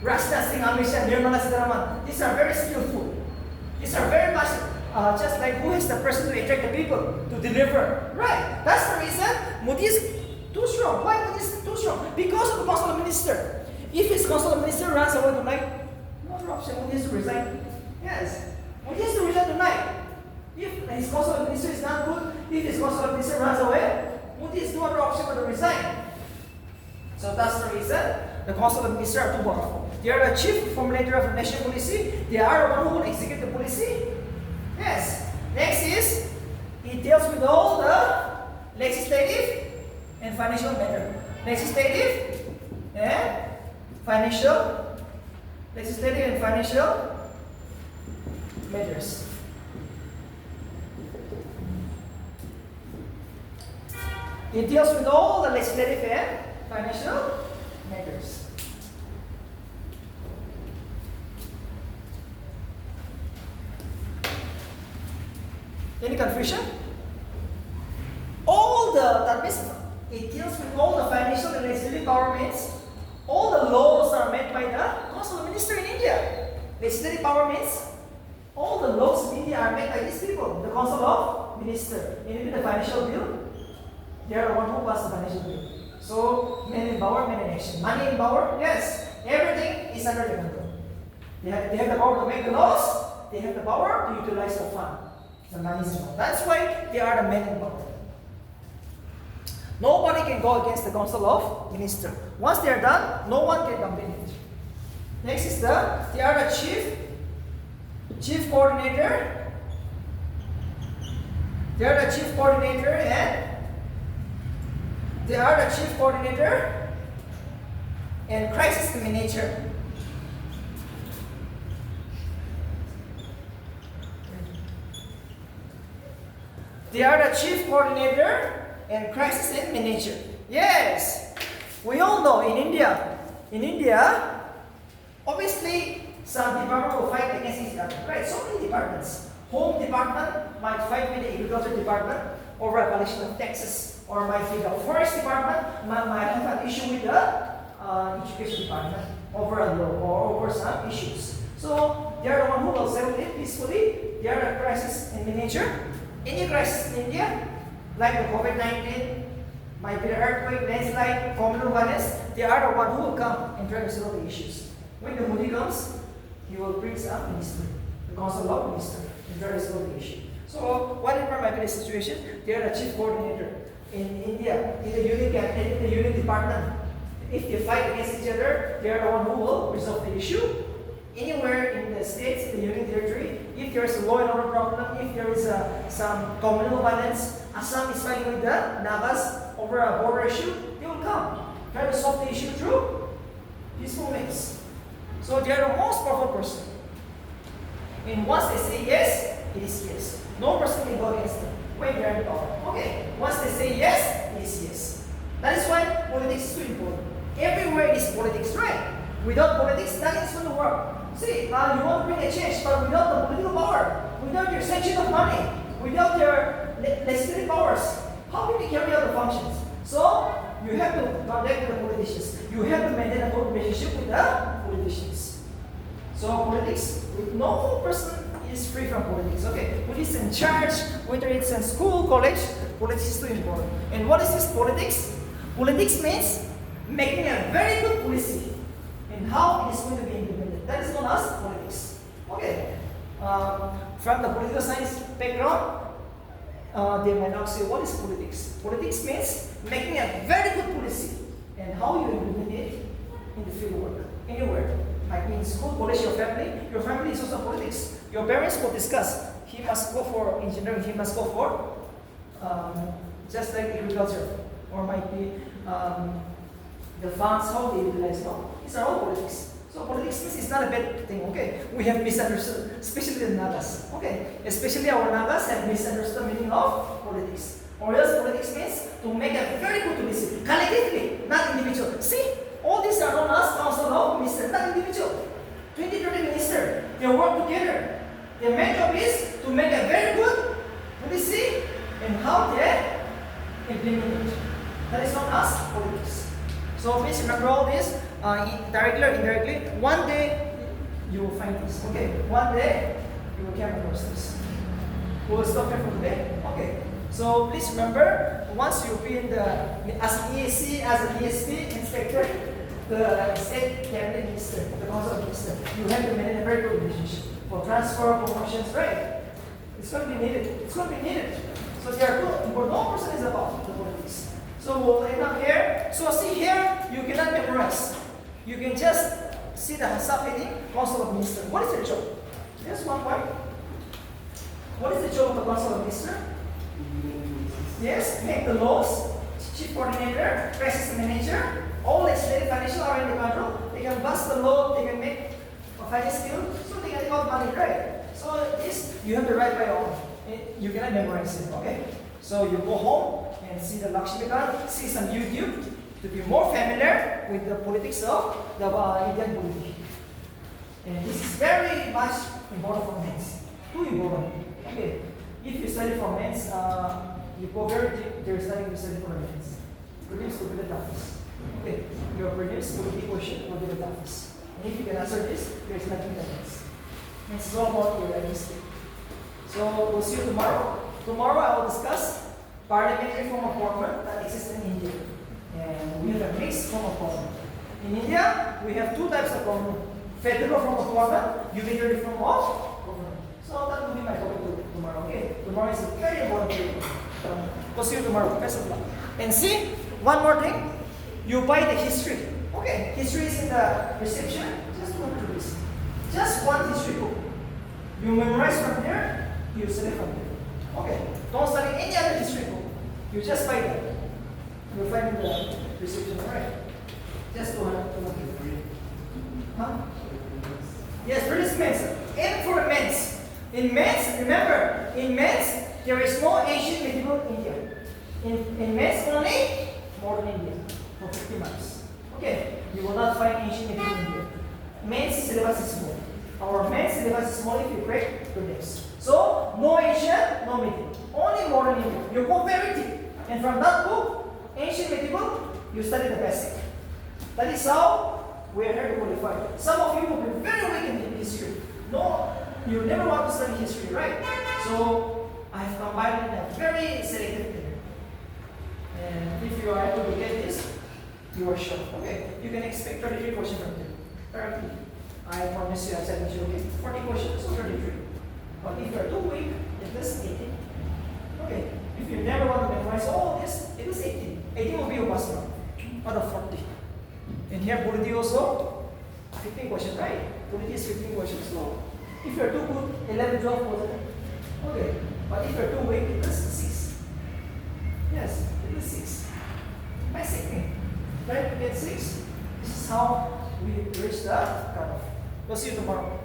Rajnath Singh, Amit Shah, Nirmala Sitharaman. These are very skillful. These are very much just like who is the person to attract the people, to deliver. Right. That's the reason Modi is too strong. Why Modi is too strong? Because of the council of minister. If his council of minister runs away tonight, no other option. Modi has to resign. Yes. Modi has to resign tonight. If his council of minister is not good, if his council of minister runs away, Modi has no other option but to resign. So that's the reason the council of ministers are too powerful. They are the chief formulator of national policy. They are the one who will execute the policy. Yes. Next is, it deals with all the legislative and financial matter. Legislative and financial matters. It deals with all the legislative and financial matters. Any confusion? That means it deals with all the financial and legislative power means all the laws are made by the council of ministers in India. Legislative power means all the laws in India are made by these people, the council of ministers. Even the financial bill, they are the one who pass the financial bill. So, men in power, men in action. Money in power, yes, everything is under their control. They have the power to make the laws, they have the power to utilize the fund. The money is involved. That's why they are the men in power. Nobody can go against the council of ministers. Once they are done, no one can complain it. Next is they are the chief coordinator. They are the chief coordinator and crisis manager. They are the chief coordinator and crisis manager. Yes, we all know in India, obviously some department will fight against each other, right? So many departments. Home department might fight with the agriculture department over a collection of taxes, or might be the forest department might have an issue with the education department over a law or over some issues. So they are the one who will settle it peacefully. They are the crisis manager. Any crisis in India, like the COVID-19, might be the earthquake, landslide, communal violence, they are the one who will come and try to settle the issues. When the Modi comes, he will bring some minister, the council of ministers, and try to settle the issue. So, whatever might be the situation, they are the chief coordinator in India, in the union cabinet, in the union department. If they fight against each other, they are the one who will resolve the issue. Anywhere in the states, in the union territory, if there is a law and order problem, if there is some communal violence, Assam is fighting with the Nagas over a border issue, they will come, try to solve the issue through peaceful means. So they are the most powerful person. And once they say yes, it is yes. No person can go against them when they are in power. Okay, once they say yes, it is yes. That is why politics is so important. Everywhere it is politics, right? Without politics, nothing is going to work. See, you want to bring a change, but without the political power, without your sanction of money, without your legislative powers, how can you carry out the functions? So, you have to contact the politicians. You have to maintain a good relationship with the politicians. So, politics, no person is free from politics. Okay, who is in church, whether it's in school, college, politics is too important. And what is this politics? Politics means making a very good policy and how it is going to be implemented. That is known as politics. Okay. From the political science background, they might not say what is politics. Politics means making a very good policy and how you implement it in the field work, anywhere. Might be in school, college, your family. Your family is also politics. Your parents will discuss. He must go for engineering. He must go for just like agriculture, or might be the funds how they utilize. No, these are all politics. So politics means it's not a bad thing, okay? We have misunderstood, especially the Nagas, okay? Especially our Nagas have misunderstood the meaning of politics. Or else politics means to make a very good policy, collectively, not individual. See, all these are known as council of ministers, not individual. 20-30 ministers, they work together. Their main job is to make a very good policy and how they implement it. That is known as politics. So please remember all this, directly or indirectly. One day you will find this. Okay, one day you will come across this. We will stop here for today. Okay. So please remember, once you be in the as an ESC, as an ESP inspector, the state cabinet minister, the council minister, you have to maintain a very good relationship for transfer, promotions, right? It's going to be needed. It's going to be needed. So there are two important. No person is about the politics. So we'll end up here. So see here, you cannot memorize. You can just see the subheading, council of minister. What is their job? Just one point. What is the job of the council of minister? Yes, make the laws, chief coordinator, crisis manager, all legislative financial are in the control. They can bust the law, they can make a finance bill, so they can take out money, right? So this, you have to write by your own. You cannot memorize it, okay? So you go home and see the Lakshmi card, see some YouTube to be more familiar with the politics of the Indian polity. And this is very much important for men. Too important. Okay. If you study for men's, you go very deep, there is nothing to study for the men's. Prelims will be the toughest. Okay, your prelims will be question will be the toughest. And if you can answer this, there is nothing that else. It's so about your identity. So we'll see you tomorrow. Tomorrow I will discuss parliamentary form of government that exists in India. And we have a mixed form of government. In India, we have two types of government. Federal form of government, unitary form of government. So that will be my topic tomorrow, okay? Tomorrow is a very important day. We'll see you tomorrow. Best of luck. And see, one more thing. You buy the history. Okay, history is in the reception. Just go through this. Just one history book. You memorize from there, you select from there. Okay, don't study any other history book. You just buy that. You'll find in the reception, alright? Just go ahead and look at it. Huh? Yes, British men's. Aim for men's. In men's, remember, in men's, there is no ancient medieval India. In men's only, modern India for 50 marks. Okay, you will not find ancient medieval India. Men's syllabus is small. Our men's syllabus is small if you break the names. So, no ancient, no medieval. Only modern India. You go very deep. And from that book, ancient medieval, you study the basic. That is how we are here to qualify. Some of you will be very weak in history. No, you never want to study history, right? So, I have combined in a very selective thing. And if you are able to get this, you are sure. Okay, you can expect 33 questions from them. 30. I promise you, I said you will get 40 questions, so 33. But if you are too weak, it is 18. Okay, if you never want to memorize all this, it is 18. 18 will be your master out of 40. And here, polity also, 15 questions, right? Polity is 15 questions long. If you are too good, 11, 12 questions. Okay, but if you are too weak, it is 6. Yes, it is 6. Basic thing. Try to get 6. This is how we reach the cutoff. We'll see you tomorrow.